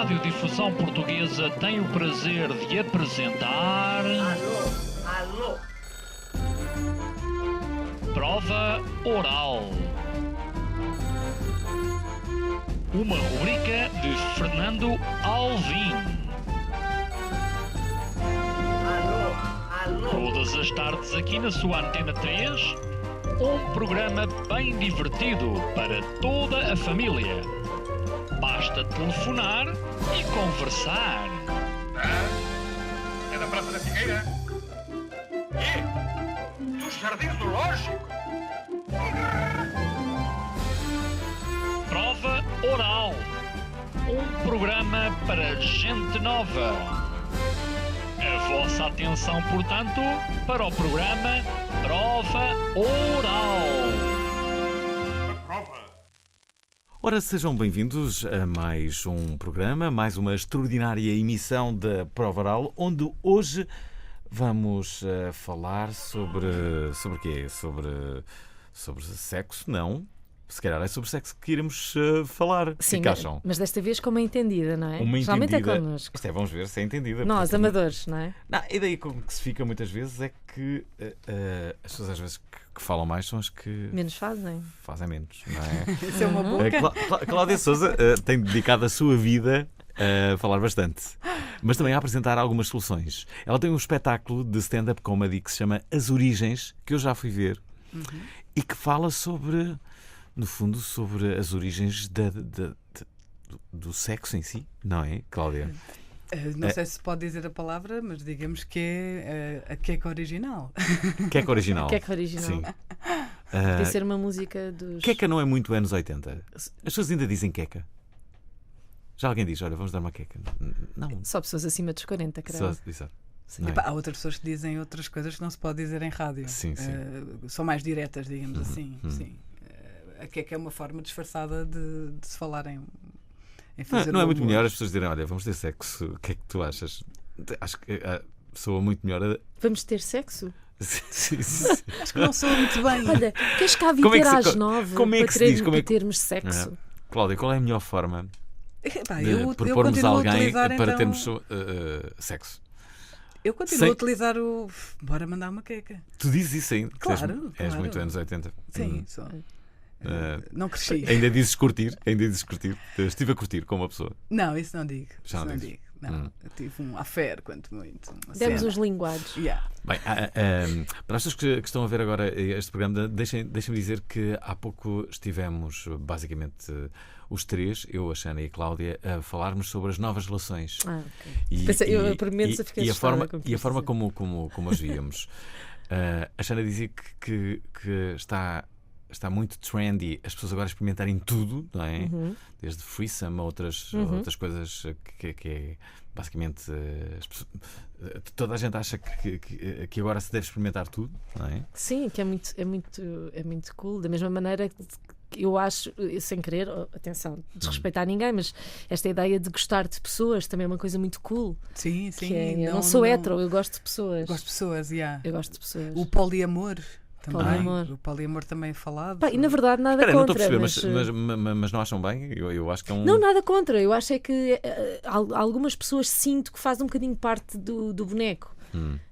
Radiodifusão Portuguesa tem o prazer de apresentar... Alô? Prova Oral. Uma rubrica de Fernando Alvim. Alô? Todas as tardes aqui na sua Antena 3, um programa bem divertido para toda a família. Basta telefonar e conversar. É da Praça da Figueira? E? Dos Jardins Zoológicos? Prova Oral. Um programa para gente nova. A vossa atenção, portanto, para o programa Prova Oral. Prova. Ora, sejam bem-vindos a mais um programa, mais uma extraordinária emissão da Prova Oral, onde hoje vamos falar sobre quê? Sobre sexo? Não. Se calhar é sobre sexo que iremos falar. Sim, que acham? mas desta vez com uma entendida, não é? Uma Geralmente entendida. é connosco. Isto é, vamos ver se é entendida. Nós, porque- amadores, não é? Não, a ideia com que se fica muitas vezes é que as pessoas às vezes que falam mais são as que Menos fazem. fazem menos, não é? Isso é uma boa. Cláudia Sousa tem dedicado a sua vida a falar bastante, mas também a apresentar algumas soluções. Ela tem um espetáculo de stand-up comedy que se chama As Origens, que eu já fui ver, e que fala sobre, no fundo, sobre as origens do sexo em si, não é, Cláudia? Não sei se pode dizer a palavra, mas digamos que é a queca original. Queca original. Queca original. Sim. Podia ser uma música dos... Queca não é muito anos 80. As pessoas ainda dizem queca. Já alguém diz, olha, vamos dar uma queca. Não. Só pessoas acima dos 40, creio. Só, exato. Não é? Epá, há outras pessoas que dizem outras coisas que não se pode dizer em rádio. Sim, sim. São mais diretas, digamos assim. Sim. A queca é uma forma disfarçada de se falar em fazer Não é o muito humor. melhor as pessoas dizerem, olha, vamos ter sexo. O que é que tu achas? Acho que soa muito melhor. Vamos ter sexo? Sim. Acho que não soa muito bem. Olha, queres cá vir Como é que ter se- às 9 como é que para, se diz? Como é para que- termos sexo? Cláudia, qual é a melhor forma Epá, de eu propormos continuo a alguém utilizar, para então, termos sexo? Eu continuo Sem- a utilizar o bora mandar uma queca. Tu dizes isso ainda? Que Claro, és claro. muito anos 80. Sim, só. Eh, Não cresci. Ainda dizes curtir? Estive a curtir com uma pessoa. Não, isso não digo. Já Isso não não dizes? digo. Não, eu tive um affair, quanto muito. Uma Demos cena. uns linguados. Yeah. Bem, para as pessoas que estão a ver agora este programa, deixem-me dizer que há pouco estivemos, basicamente, os três, eu, a Xana e a Cláudia, a falarmos sobre as novas relações. Ok. Pensei- eu, por momentos, eu fiquei e a assustada forma, com o que e a quis forma dizer. como as víamos. A Xana dizia que está muito trendy as pessoas agora experimentarem tudo, não é? Desde threesome a outras coisas que é basicamente toda a gente acha que agora se deve experimentar tudo, não é? Sim, que é muito cool. Da mesma maneira que eu acho, sem querer, atenção, desrespeitar ninguém, mas esta ideia de gostar de pessoas também é uma coisa muito cool. Sim, sim. Que é, eu não sou hetero, eu gosto de pessoas. Gosto de pessoas, yeah. Eu gosto de pessoas. O poliamor também. Poliamor. O poliamor também é falado. Pá, e na verdade nada Espera, não estou a contra. perceber, mas não acham bem? Eu acho que é um. Não, nada contra. Eu acho é que algumas pessoas sinto que fazem um bocadinho parte do boneco.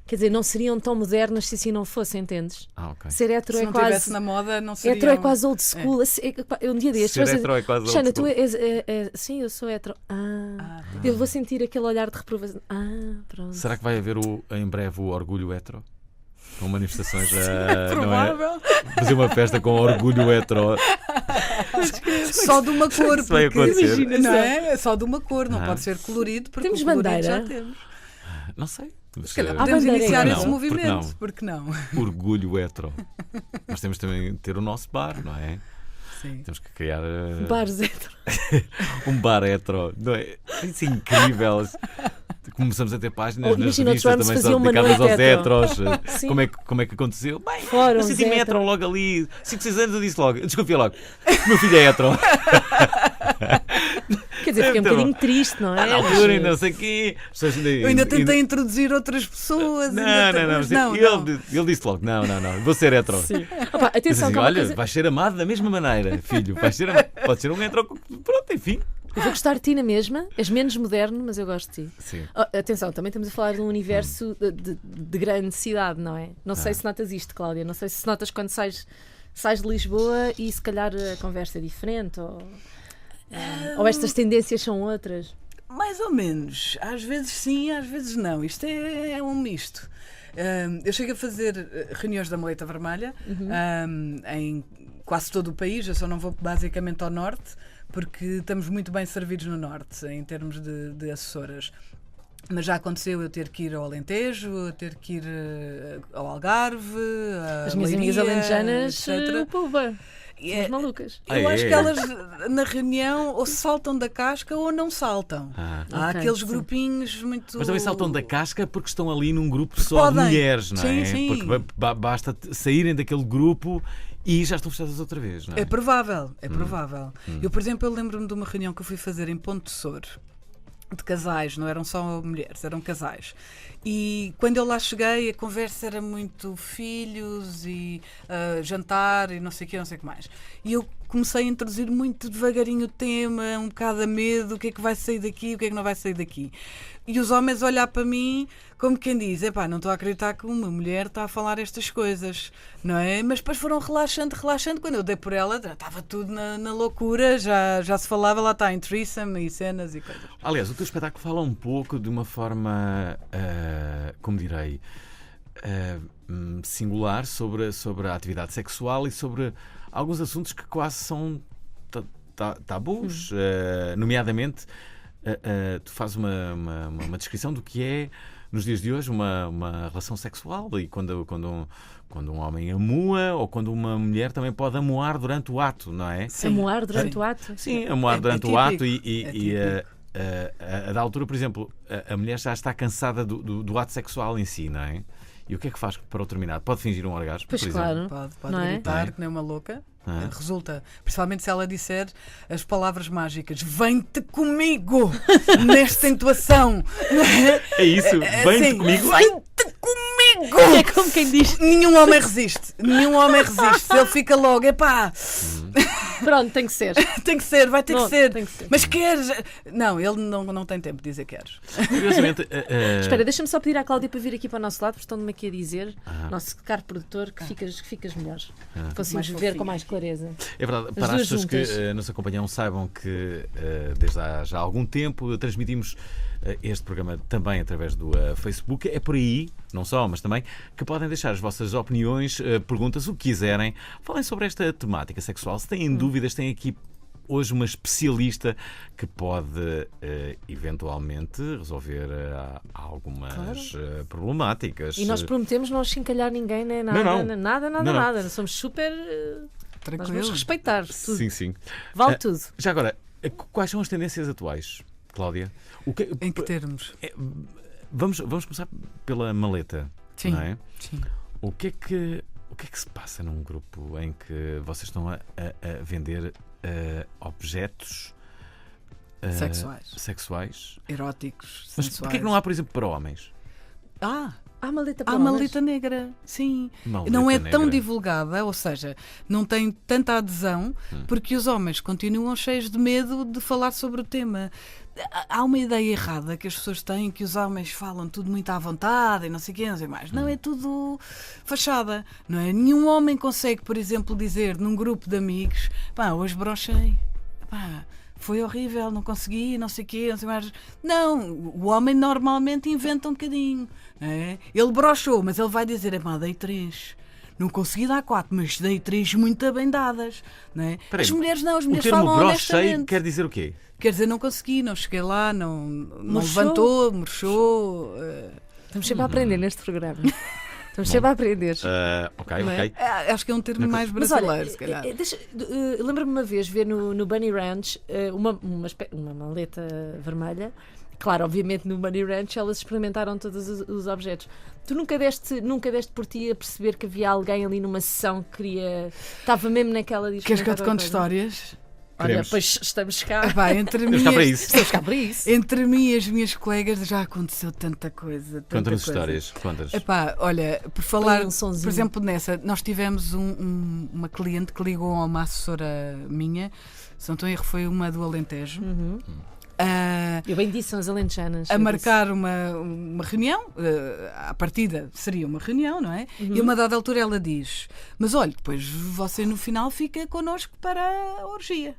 Quer dizer, não seriam tão modernas se assim não fossem, entendes? Ok. Ser hetero Se é não estivesse quase. na moda, não seria. Hetero é quase old school. Um dia destes. Ser vais hetero é quase old Xana, school. tu és. Sim, eu sou hetero. Eu vou sentir aquele olhar de reprovação. Pronto. Será que vai haver em breve o orgulho hetero? Com manifestações não é? Provável. Fazer uma festa com orgulho hetero. Só de uma cor. Isso vai porque- acontecer. Imagina Não só. é? Só de uma cor, não Ah. pode ser colorido. Porque Temos o colorido bandeira? já temos. Não sei. Se calhar Mas, podemos bandeira iniciar é esse não? movimento. Porque não? orgulho hetero. Nós temos também de ter o nosso bar, não é? Sim. Temos que criar Bares hetero. um bar hetero. Não é? Isso é incrível. Começamos a ter páginas Oh, nas imagina, revistas os também Trumps faziam só uma dedicadas aos noite heteros. Sim. Como é que aconteceu? Bem, Fóruns eu senti hetero. hetero logo ali. 5, 6 anos eu disse logo. Desconfia logo. Meu filho é hetero. Quer dizer, fiquei um Então, bocadinho triste, não é? Na altura, ainda não sei o quê. Eu ainda tentei introduzir outras pessoas. Não, ainda não, mas não. Ele disse logo: não, vou ser hetero. Sim. Opa, Diz atenção, assim, que há uma olha, coisa... vais ser amado da mesma maneira, filho. Pode ser um hetero. Pronto, enfim. Eu vou gostar de ti na mesma, és menos moderno, mas eu gosto de ti. Sim. Atenção, também estamos a falar de um universo de grande cidade, não é? Não sei se notas isto, Cláudia, não sei se notas quando sais de Lisboa e se calhar a conversa é diferente ou estas tendências são outras. Mais ou menos. Às vezes sim, às vezes não. Isto é um misto. Eu chego a fazer reuniões da Maleta Vermelha em quase todo o país. Eu só não vou basicamente ao norte, porque estamos muito bem servidos no norte em termos de assessoras. Mas já aconteceu eu ter que ir ao Alentejo, ter que ir ao Algarve, As minhas amigas alentejanas, etc. puba, são malucas. Eu acho que elas na reunião ou saltam da casca ou não saltam. Há Ok, aqueles sim. grupinhos muito... Mas também saltam da casca porque estão ali num grupo só de Podem. mulheres, não é? Sim, sim. Porque basta saírem daquele grupo e já estão fechadas outra vez, não é? É provável, é provável. Eu, por exemplo, lembro-me de uma reunião que eu fui fazer em Ponte de Sor, de casais, não eram só mulheres, eram casais. E quando eu lá cheguei, a conversa era muito filhos e jantar e não sei o que mais. E eu comecei a introduzir muito devagarinho o tema, um bocado a medo, o que é que vai sair daqui, o que é que não vai sair daqui. E os homens olhar para mim como quem diz, epá, não estou a acreditar que uma mulher está a falar estas coisas, não é? Mas depois foram relaxando, quando eu dei por ela, estava tudo na loucura, já se falava, lá está, em threesome e cenas e coisas. Aliás, o teu espetáculo fala um pouco de uma forma, como direi, singular sobre a atividade sexual e sobre alguns assuntos que quase são tabus, nomeadamente tu fazes uma descrição do que é nos dias de hoje uma relação sexual e quando um homem amua ou quando uma mulher também pode amuar durante o ato, não é? Amoar durante o ato? Sim, amuar durante o típico. ato e a da altura, por exemplo, a mulher já está cansada do ato sexual em si, não é? E o que é que faz para o terminar? Pode fingir um orgasmo, Pois por exemplo? claro. Pode Não é? gritar Não é? que nem uma louca. Ah. Resulta, principalmente se ela disser as palavras mágicas: vem-te comigo nesta intuação. É isso, vem-te Sim, comigo. Vem-te comigo! É como quem diz, Nenhum homem resiste. Ele fica logo, epá, pronto, tem que ser. tem que ser, vai ter Não, que ser. tem que ser. Mas queres? Não, ele não tem tempo de dizer queres. Curiosamente, Espera, deixa-me só pedir à Cláudia para vir aqui para o nosso lado, porque estão-me aqui a dizer, nosso caro produtor, que ficas melhor. Conseguimos Mais ver fofinha. com mais clareza. é verdade, As para as duas pessoas que juntas. nos acompanham saibam que desde há já algum tempo transmitimos este programa também através do Facebook. É por aí, não só, mas também, que podem deixar as vossas opiniões, perguntas, o que quiserem. Falem sobre esta temática sexual. Se têm dúvidas, têm aqui hoje uma especialista que pode eventualmente resolver algumas problemáticas. E nós prometemos não chincalhar ninguém, nem nada, Não. nada. Somos super. Nós vamos Tranquilo. respeitar tudo. Sim, sim. Vale tudo. Já agora, quais são as tendências atuais, Cláudia? Em que termos? Vamos começar pela maleta, Sim. não é? Sim. O que é que se passa num grupo em que vocês estão a vender objetos sexuais? Eróticos, Mas sensuais. porquê que não há, por exemplo, para homens? Há maleta para Há homens? maleta negra, sim. Maleta Não é negra. tão divulgada, ou seja, não tem tanta adesão, porque os homens continuam cheios de medo de falar sobre o tema. Há uma ideia errada que as pessoas têm, que os homens falam tudo muito à vontade e não sei o quê, não sei mais. Não, é tudo fachada, não é? Nenhum homem consegue, por exemplo, dizer num grupo de amigos: pá, hoje brochei, pá, foi horrível, não consegui, não sei o quê, não sei mais. Não, o homem normalmente inventa um bocadinho, não é? Ele brochou, mas ele vai dizer: pá, dei 3. Não consegui dar 4, mas dei 3 muito bem dadas, não é? Peraí, As mulheres não, as O mulheres termo falam brochei honestamente. quer dizer o quê? Quer dizer, não consegui, não cheguei lá, não Murchou? levantou, murchou. Estamos sempre a aprender neste programa. Estamos sempre a aprender. Ok, Não é? ok. Acho que é um termo mais Mas olha, brasileiro, se calhar. lembro-me uma vez ver no Bunny Ranch uma maleta vermelha. Claro, obviamente no Bunny Ranch elas experimentaram todos os objetos. Tu nunca deste por ti a perceber que havia alguém ali numa sessão que estava mesmo naquela de Queres que eu te experimentar conte outra coisa? histórias? Olha, Queremos. pois estamos cá. Epá, entre Vamos cá para isso. Estamos cá para isso. Entre mim e as minhas colegas já aconteceu tanta coisa. Tanta Conta-nos coisa. histórias. Contas. Epá, olha, por falar, Põe um sonzinho. por exemplo, nessa, nós tivemos uma cliente que ligou a uma assessora minha se não estou em erro, foi uma do Alentejo. Eu bem disse, são as alentejanas. A eu marcar uma reunião, à partida seria uma reunião, não é? E a uma dada altura ela diz: mas olha, depois você no final fica connosco para a orgia.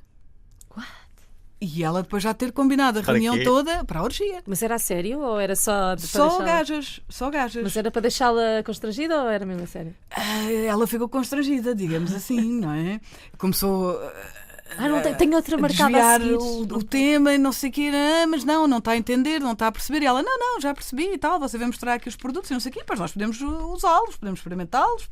What? E ela depois já ter combinado a Para reunião quê? toda para a orgia. Mas era a sério ou era só para Só deixá-la- gajas, só gajas. Mas era para deixá-la constrangida ou era mesmo a sério? Ela ficou constrangida, digamos assim, não é? Começou Tenho outra a marcada a desviar seguir. o tema e não sei o quê, mas não está a entender, não está a perceber. E ela, não, já percebi e tal, você vai mostrar aqui os produtos e não sei o quê, pois nós podemos usá-los, podemos experimentá-los,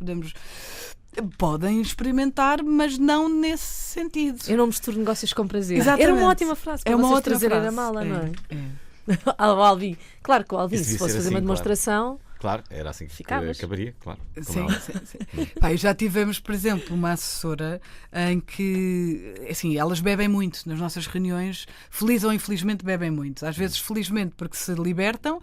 podem experimentar, mas não nesse sentido. Eu não misturo negócios com prazer. Exatamente. Era uma ótima frase para É uma vocês outra trazerem frase. na mala, não é? É. Ao Alvin. Claro que o Alvin, Isso se devia fosse ser fazer assim, uma claro. demonstração, Claro, era assim que Ficavas. acabaria, claro. Como Sim, não. sim. Pá, e já tivemos, por exemplo, uma assessora em que, assim, elas bebem muito nas nossas reuniões, feliz ou infelizmente bebem muito. Às vezes felizmente porque se libertam,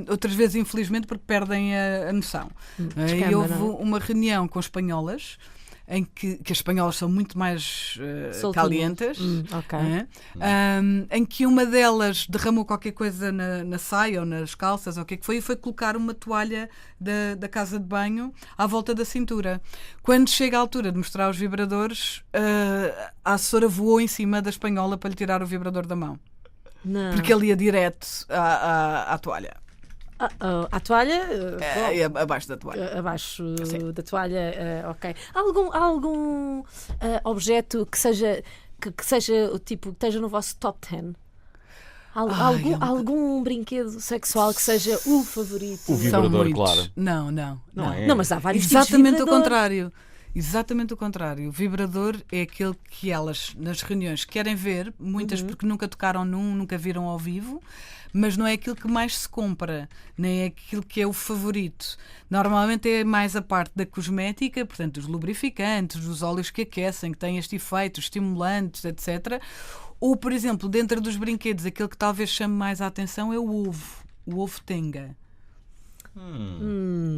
outras vezes infelizmente porque perdem a noção. descamba, E houve não é? uma reunião com espanholas, em que as espanholas são muito mais Soltinhas. calientes, ok. em que uma delas derramou qualquer coisa na saia ou nas calças, ou o que é que foi, e foi colocar uma toalha da casa de banho à volta da cintura. Quando chega a altura de mostrar os vibradores, a assessora voou em cima da espanhola para lhe tirar o vibrador da mão, Não. porque ele ia direto à toalha, A toalha, abaixo da toalha. abaixo Sim. da toalha, ok. Há algum objeto que seja o tipo, que esteja no vosso top 10? Algum brinquedo sexual que seja o favorito? O vibrador, São muitos. claro. Não. é? Não, mas há vários tipos de Exatamente o vibrador. contrário. Exatamente o contrário. O vibrador é aquele que elas, nas reuniões, querem ver, muitas porque nunca tocaram nunca viram ao vivo, mas não é aquilo que mais se compra, nem é aquilo que é o favorito. Normalmente é mais a parte da cosmética, portanto, os lubrificantes, os óleos que aquecem, que têm este efeito, os estimulantes, etc. Ou, por exemplo, dentro dos brinquedos, aquele que talvez chame mais a atenção é o ovo Tenga,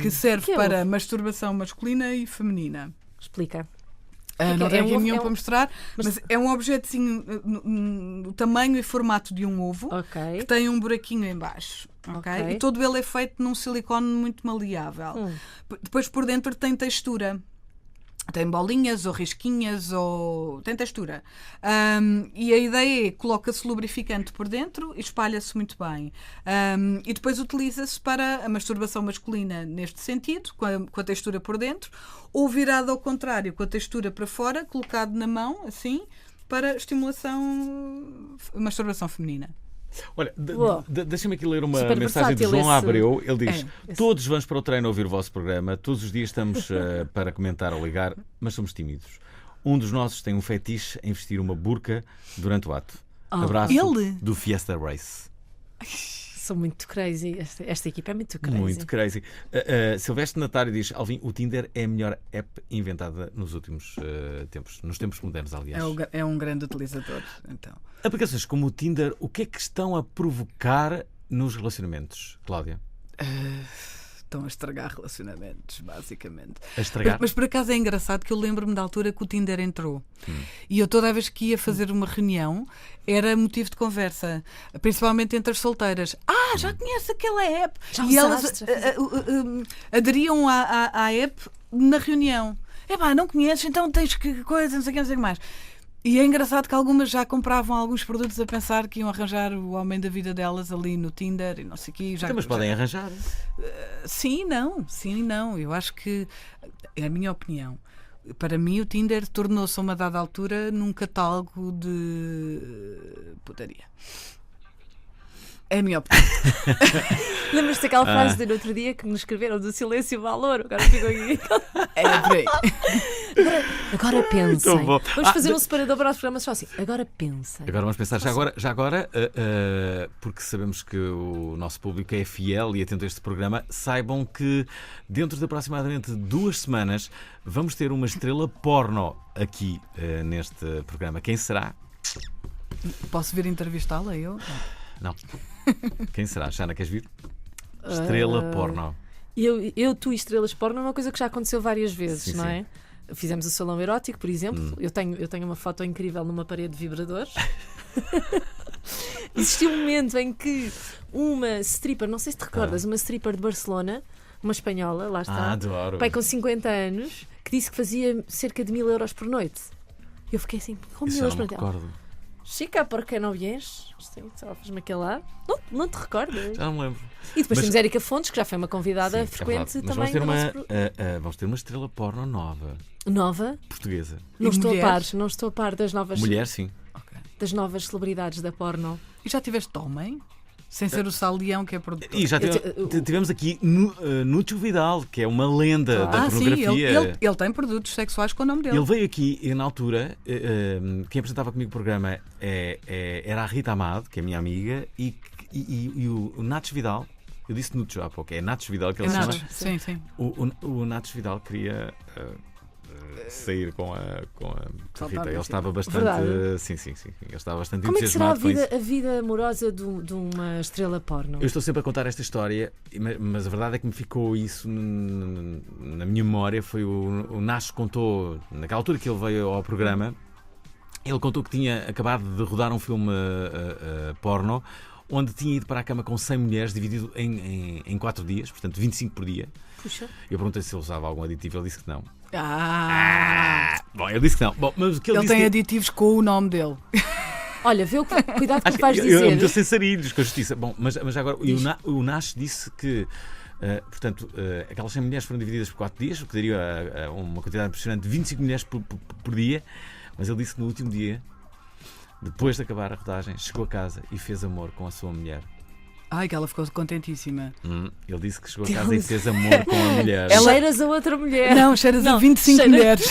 que serve Que é para ovo? masturbação masculina e feminina. Explica. Não é tenho um aqui ovo- nenhum é um- para mostrar, mas é um objetozinho no tamanho e formato de um ovo, Ok. que tem um buraquinho em baixo. Ok? Ok. E todo ele é feito num silicone muito maleável. Depois por dentro tem textura. Tem bolinhas ou risquinhas ou tem textura. E a ideia é coloca-se lubrificante por dentro e espalha-se muito bem. E depois utiliza-se para a masturbação masculina neste sentido, com a textura por dentro, ou virado ao contrário, com a textura para fora, colocado na mão, assim, para masturbação feminina. Olha, Uau. deixa-me aqui ler uma Super mensagem de versátil João esse- Abreu. Ele diz: É. todos vamos para o treino ouvir o vosso programa, todos os dias estamos para comentar ou ligar, mas somos tímidos. Um dos nossos tem um fetiche em vestir uma burca durante o ato. Abraço ele? do Fiesta Race. Sou muito crazy. Esta equipa é muito crazy. Muito crazy. Silvestre Natário diz: Alvin, o Tinder é a melhor app inventada nos últimos tempos, nos tempos modernos, aliás. É um grande utilizador. Então. Aplicações como o Tinder, o que é que estão a provocar nos relacionamentos, Cláudia? Estão a estragar relacionamentos, basicamente. A estragar? Mas por acaso é engraçado que eu lembro-me da altura que o Tinder entrou. E eu toda a vez que ia fazer uma reunião era motivo de conversa, principalmente entre as solteiras. Já conheço aquela app. Já E elas usaste, já aderiam à app na reunião. Não conheces, então tens que coisa, não sei o que mais. E é engraçado que algumas já compravam alguns produtos a pensar que iam arranjar o homem da vida delas ali no Tinder e não sei o quê. Então, mas podem arranjar. Sim e não. Eu acho que, é a minha opinião, para mim o Tinder tornou-se a uma dada altura num catálogo de putaria. É a minha opinião. Lembras-te daquela frase do outro dia que nos escreveram do silêncio valor? Agora ficou aqui. É por aí. Agora pensem. Muito bom. Vamos fazer um separador para os programas só assim. Agora pensem. Agora vamos pensar, já agora porque sabemos que o nosso público é fiel e atento a este programa, saibam que dentro de aproximadamente 2 semanas vamos ter uma estrela porno aqui neste programa. Quem será? Posso vir entrevistá-la eu? Não. Quem será? Xana, queres vir? Estrela porno. Tu e estrelas porno é uma coisa que já aconteceu várias vezes, Sim, não sim. é? fizemos o salão erótico, por exemplo. Eu tenho uma foto incrível numa parede de vibradores. Existiu um momento em que uma stripper, não sei se te recordas, uma stripper de Barcelona, uma espanhola, lá está, Adoro. pai com 50 anos, que disse que fazia cerca de 1.000 euros por noite. Eu fiquei assim, como Isso 1.000 eu euros não por me noite? recordo. Chica, por que não viens? Sim, só faz-me aquele ar. Não te recordas? Já não me lembro. E depois Mas- temos Érica Fontes, que já foi uma convidada Sim, frequente é verdade. Mas também. vamos ter uma estrela porno nova, Nova? portuguesa. Não E estou, mulheres? não estou a par das novas, Mulher, sim. das novas celebridades da porno. E já tiveste homem? Sem ser o Sal Leão, que é produtor. E já tivemos aqui Núcio Vidal, que é uma lenda da Sim, pornografia. ele tem produtos sexuais com o nome dele. Ele veio aqui e na altura, quem apresentava comigo o programa era a Rita Amado, que é minha amiga, e o Natos Vidal. Eu disse Núcio há pouco, é Natos Vidal que ele se chama. Natos, sim. O Natos Vidal queria sair com a Rita. Ele estava bastante. Verdade. Sim. Ele estava bastante Como é que será entusiasmado com isso. a vida amorosa de uma estrela porno? Eu estou sempre a contar esta história, mas a verdade é que me ficou isso na minha memória. Foi o Nacho contou, naquela altura que ele veio ao programa, ele contou que tinha acabado de rodar um filme porno, onde tinha ido para a cama com 100 mulheres, dividido em 4 dias, portanto 25 por dia. Puxa. Eu perguntei se ele usava algum aditivo, ele disse que não. Bom, ele disse que não. Bom, mas o que ele ele disse tem que... aditivos com o nome dele. Olha, cuidado com o que vais Ele meteu dizer. sem sarilhos com a justiça. Bom, mas agora o Nash disse que, portanto, aquelas 100 mulheres foram divididas por 4 dias, o que daria uma quantidade impressionante de 25 mulheres por dia. Mas ele disse que no último dia, depois de acabar a rodagem, chegou a casa e fez amor com a sua mulher. Ai, que ela ficou contentíssima. Ele disse que chegou a casa e fez amor com a mulher. Cheiras a outra mulher. Não, cheiras a 25 cheira- mulheres.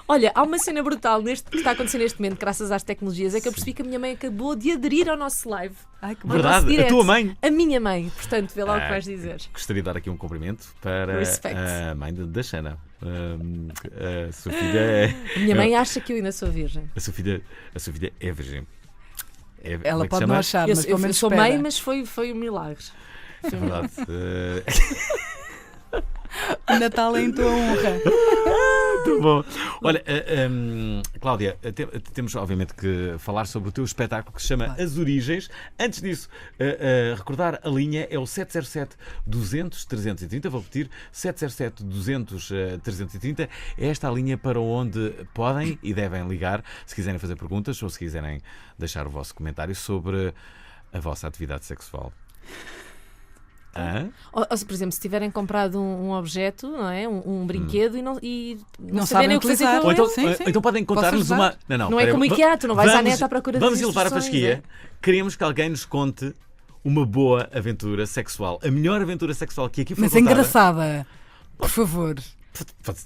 Olha, há uma cena brutal que está a acontecer neste momento, graças às tecnologias, é que eu percebi que a minha mãe acabou de aderir ao nosso live. Ai, que Ao bom. nosso Verdade, a direto. tua mãe. A minha mãe. Portanto, vê lá o que vais dizer. Gostaria de dar aqui um cumprimento para Respect. a mãe da Xana. A sua filha é. A minha mãe acha que eu ainda sou virgem. A sua filha é virgem. Como é Ela que pode chama? não achar, Eu, mas pelo menos sou espera. mãe, mas foi um milagre. É verdade. O Natal é em tua honra. Muito bom. Olha, Cláudia, temos obviamente que falar sobre o teu espetáculo que se chama As Origens. Antes disso, recordar a linha é o 707-200-330. Vou repetir, 707-200-330. É esta a linha para onde podem e devem ligar se quiserem fazer perguntas ou se quiserem deixar o vosso comentário sobre a vossa atividade sexual. Ou, por exemplo, se tiverem comprado um objeto, não é? Um brinquedo e não Não saberem sabem o que fazer utilizar. com Ou ele. então, Sim, sim. então podem contar-nos Posso uma. ajudar? Não é como IKEA, tu não vais à net à procura das Vamos elevar a instruções, fasquia. Queremos que alguém nos conte uma boa aventura sexual. A melhor aventura sexual que aqui foi Mas contada. engraçada. Por favor.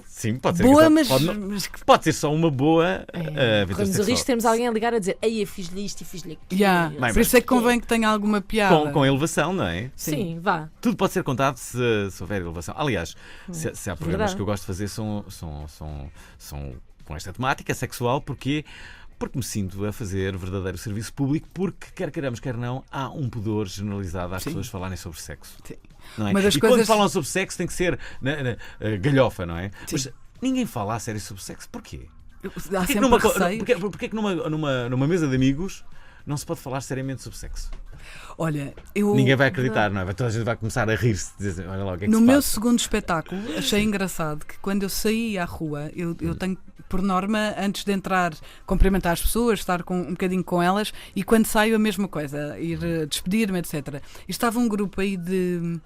Sim, pode ser. Boa, engraçado. mas Pode ser só uma boa aventura Corremos o risco de sexual. termos alguém a ligar a dizer: Ei, eu fiz-lhe isto e fiz-lhe aquilo. Yeah. Bem, Por isso é que convém que tenha alguma piada. Com elevação, não é? Sim, vá. Tudo pode ser contado se houver elevação. Aliás, se há programas Verdade. que eu gosto de fazer são com esta temática sexual, porque me sinto a fazer verdadeiro serviço público, porque quer queiramos, quer não, há um pudor generalizado às pessoas falarem sobre sexo. Sim. Não é? Uma das E quando coisas- falam sobre sexo tem que ser galhofa, não é? Mas ninguém fala a sério sobre sexo. Porquê? Há Porquê que sempre numa, receio. porquê que numa mesa de amigos não se pode falar seriamente sobre sexo? Olha, eu Ninguém vai acreditar, não é? Toda a gente vai começar a rir-se, dizer, olha lá o que é que no se meu passa. segundo espetáculo achei engraçado que quando eu saí à rua, eu tenho por norma, antes de entrar, cumprimentar as pessoas, estar um bocadinho com elas, e quando saio a mesma coisa, ir despedir-me, etc. E estava um grupo aí de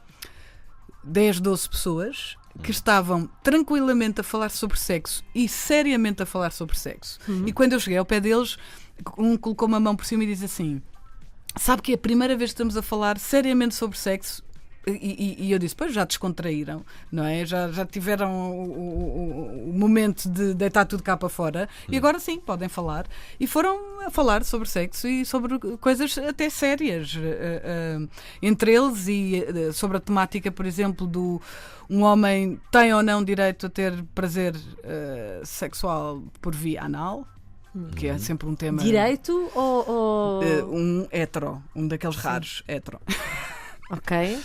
10, 12 pessoas que estavam tranquilamente a falar sobre sexo e seriamente a falar sobre sexo. E quando eu cheguei ao pé deles, um colocou uma mão por cima e diz assim: sabe que é a primeira vez que estamos a falar seriamente sobre sexo? E eu disse: pois já descontraíram, não é? Já tiveram o momento de deitar tudo cá para fora e agora sim, podem falar. E foram a falar sobre sexo e sobre coisas até sérias entre eles, e sobre a temática, por exemplo, do um homem tem ou não direito a ter prazer sexual por via anal, que é sempre um tema. Direito ou. Um hetero, um daqueles raros hetero. Ok.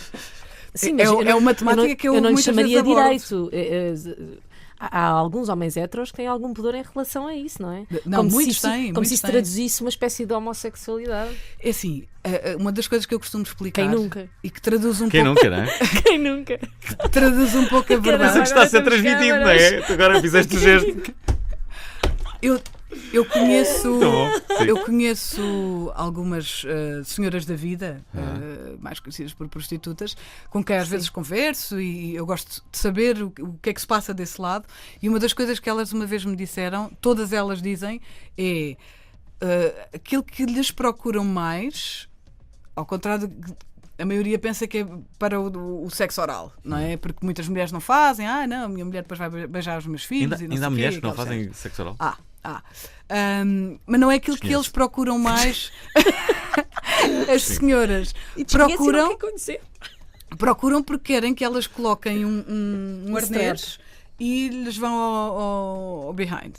Sim, É uma temática que eu não lhe muitas chamaria vezes abordo. direito. há alguns homens heteros que têm algum pudor em relação a isso, não é? Não, como muitos se isso, têm, como muitos se isso têm. traduzisse uma espécie de homossexualidade. É assim, uma das coisas que eu costumo explicar Quem nunca? e que traduz um Quem pouco, nunca, não é? Quem nunca? traduz um pouco a Mas verdade. é que está a ser Agora temos transmitido, não câmaras. é? Tu agora fizeste o gesto. Eu conheço, Tá bom, sim. eu conheço algumas senhoras da vida, mais conhecidas por prostitutas, com quem às vezes converso e eu gosto de saber o que é que se passa desse lado. E uma das coisas que elas uma vez me disseram, todas elas dizem, é aquilo que lhes procuram mais, ao contrário de a maioria pensa que é para o sexo oral, não é? Porque muitas mulheres não fazem, não, a minha mulher depois vai beijar os meus filhos. Ainda, e não sei há o quê, mulheres que não aquelas fazem cenas. sexo oral? Mas não é aquilo que Desconheço. eles procuram mais. As senhoras E desconhece e não procuram, quer conhecer. procuram porque querem que elas coloquem um arnês e lhes vão ao behind.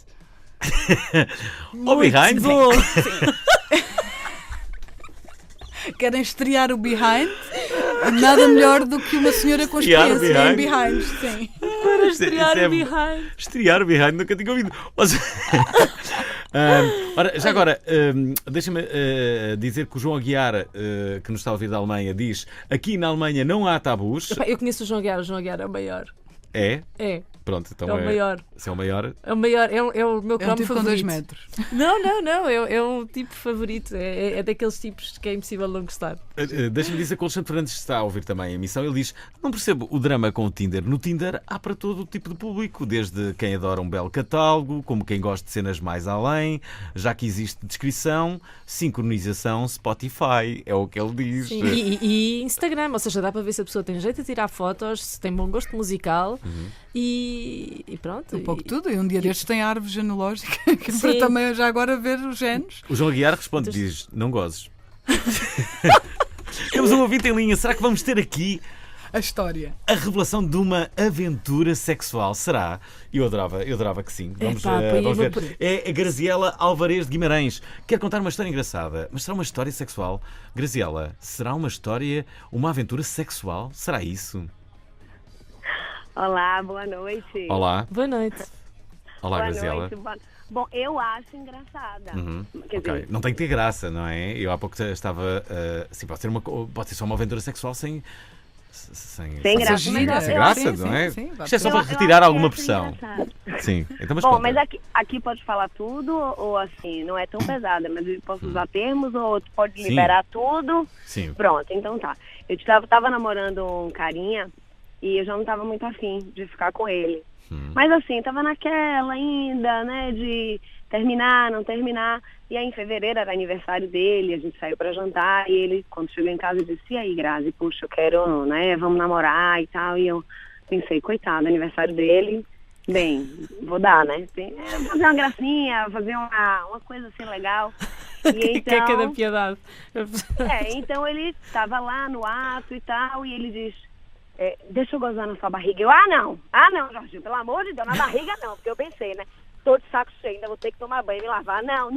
Ou behind? Bom. Querem estrear o behind. Nada melhor do que uma senhora com Estrear o experiência em behind? behind. Sim. Para estrear é o behind. Estrear o behind, nunca tinha ouvido. Ou seja, ora, já agora, deixa-me dizer que o João Aguiar, que nos está a ouvir da Alemanha, diz: aqui na Alemanha não há tabus. Epá, eu conheço o João Aguiar é o maior. É? É. Pronto, então É o maior. Se é o maior. É o maior, é o meu É um cromo tipo com 2 favorito. metros. Não, é um tipo favorito. É daqueles tipos que é impossível não gostar. Deixa-me dizer que o Alexandre Fernandes está a ouvir também a emissão. Ele diz: não percebo o drama com o Tinder. No Tinder há para todo o tipo de público, desde quem adora um belo catálogo, como quem gosta de cenas mais além, já que existe descrição, sincronização, Spotify. É o que ele diz. Sim, e Instagram, ou seja, dá para ver se a pessoa tem jeito de tirar fotos, se tem bom gosto musical e pronto. Um pouco tudo. E um dia destes tem a árvore genealógica que Sim. para também já agora ver os genes. O João Aguiar responde: diz, não gozes. Temos um ouvinte em linha. Será que vamos ter aqui A história. a revelação de uma aventura sexual? Será? Eu adorava que sim. Vamos, Epá, põe aí, vamos vou ver. pôr. É a Graziela Alvarez de Guimarães. Quer contar uma história engraçada, mas será uma história sexual? Graziela, será uma história, uma aventura sexual? Será isso? Olá, boa noite. Olá. Boa noite. Olá, Boa Graziela. noite. Bom, eu acho engraçada. Quer Ok. dizer, Não tem que ter graça, não é? Eu há pouco estava. Sim, pode ser só uma aventura sexual sem graça, sem mas eu- graça, sim, não é? sim, Isto é só eu- para eu retirar acho alguma que pressão. acho engraçado. Sim, então mas Bom, conta. mas aqui pode falar tudo ou assim, não é tão pesada, mas eu posso usar termos ou tu pode Sim. liberar tudo. Sim. Pronto, então tá. Eu tava namorando um carinha e eu já não tava muito afim de ficar com ele. Mas assim, tava naquela ainda, né, de terminar, não terminar. E aí em fevereiro era aniversário dele, a gente saiu pra jantar e ele, quando chegou em casa, disse: e aí, Grazi, puxa, eu quero, né, vamos namorar e tal. E eu pensei, coitado, aniversário dele, bem, vou dar, né? Fazer uma gracinha, fazer uma coisa assim legal. E Que é cada então, piedade. então ele tava lá no ato e tal, e ele diz: deixa eu gozar na sua barriga. Eu, não, Jorginho, pelo amor de Deus, na barriga não, porque eu pensei, né? Tô de saco cheio, ainda vou ter que tomar banho e me lavar. Não.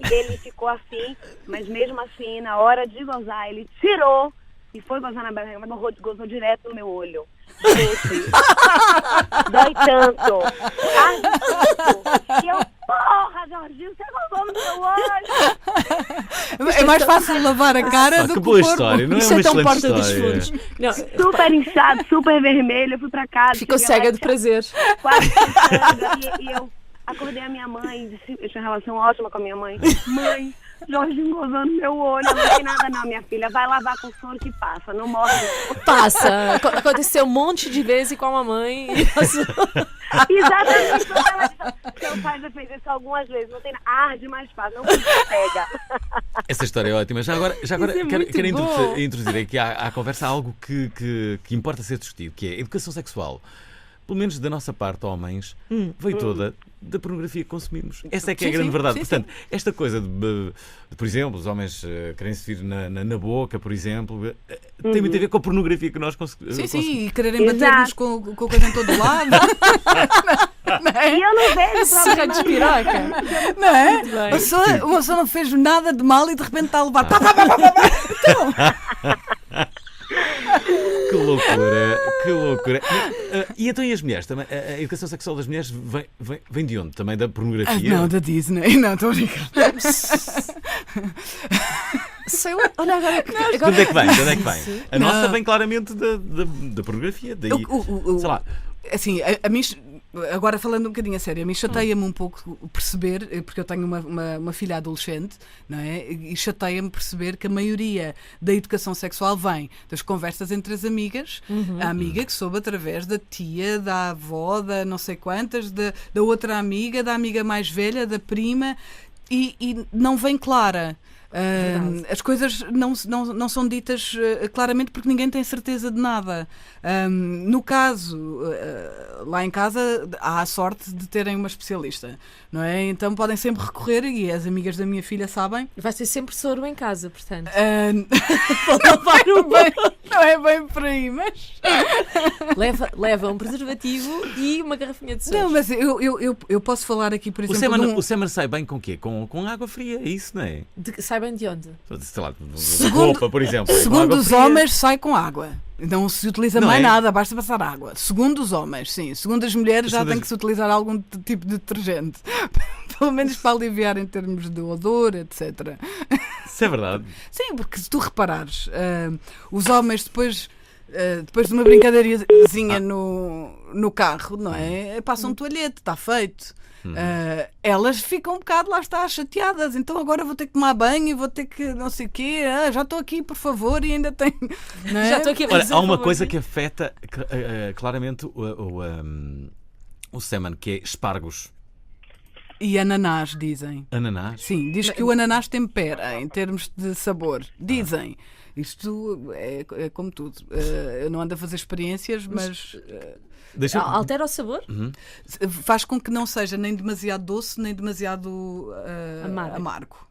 E ele ficou assim, mas mesmo assim, na hora de gozar, ele tirou e foi gozar na barriga, mas gozou direto no meu olho. Gente, dói tanto. E eu, porra, Jorginho, você gozou no meu olho. É mais fácil lavar a cara do Que que boa o corpo. história, não é Isso uma é tão excelente porta dos história. fundos. Não, Super inchado, super vermelho, eu fui pra casa. ficou cheguei lá, cega de prazer. quase sangue, e eu acordei a minha mãe, disse, eu tinha uma relação ótima com a minha mãe. Mãe, Jorginho gozou no meu olho, não tem nada não, minha filha, vai lavar com soro que passa, não morre. Passa. Aconteceu um monte de vezes com a mamãe. Exatamente, ela disse, seu pai já fez isso algumas vezes, não tem nada, arde mais fácil, não pega. Essa história é ótima. Já agora Isso é quero muito bom. introduzir aqui à conversa algo que importa ser discutido, que é a educação sexual. Pelo menos da nossa parte, homens, veio toda da pornografia que consumimos. Essa é que é a Sim, grande sim, verdade. sim, Portanto, esta coisa de, por exemplo, os homens querem se vir na boca, por exemplo, tem muito a ver com a pornografia que nós consumimos. Sim, e quererem Exato. bater-nos com a coisa em todo lado. E eu não vejo Serra problema de espiroca. Não é? Muito bem. Uma pessoa não fez nada de mal e de repente está a levar. Pá, pá, pá, pá, pá. Que loucura, Que loucura. E então e as mulheres? Também, a educação sexual das mulheres vem de onde? Também da pornografia? Não, da Disney. Não, estou a brincar. Sei lá, olha agora. De onde é que vem? De onde é que vem? A nossa vem claramente da pornografia. Daí, sei lá. Assim, a mim, agora falando um bocadinho a sério, a mim chateia-me um pouco perceber, porque eu tenho uma filha adolescente, não é? E chateia-me perceber que a maioria da educação sexual vem das conversas entre as amigas, a amiga que soube através da tia, da avó, da não sei quantas, da outra amiga, da amiga mais velha, da prima, e não vem clara. As coisas não são ditas claramente porque ninguém tem certeza de nada. No caso, lá em casa há a sorte de terem uma especialista, não é? Então podem sempre recorrer, e as amigas da minha filha sabem. Vai ser sempre soro em casa, portanto. Não é bem por aí, mas Leva um preservativo e uma garrafinha de soro. não, mas eu posso falar aqui, por exemplo, O sêmen sai bem com o quê? Com água fria, é isso, não é? Sai bem de onde? Sei lá, roupa, por exemplo. Com segundo água os fria. homens, sai com água. Não se utiliza Não mais é? nada, basta passar água. Segundo os homens, sim. Segundo as mulheres, já Segundo tem as- que se utilizar algum tipo de detergente. Pelo menos para aliviar em termos de odor, etc. Isso é verdade. Sim, porque se tu reparares, os homens depois de uma brincadeirazinha no carro, não é? Passam um toalhete, está feito. Elas ficam um bocado, lá está, chateadas. Então agora vou ter que tomar banho e vou ter que não sei o quê. Já estou aqui, por favor, e ainda tenho. Não é? Já estou aqui a Olha, fazer há um uma coisa favorzinho. que afeta claramente o sêmen, que é espargos. E ananás, dizem. Ananás. Sim, diz que o ananás tempera em termos de sabor. Dizem. Isto é como tudo. Eu não ando a fazer experiências, mas Deixa Altera o sabor? faz com que não seja nem demasiado doce, nem demasiado amargo.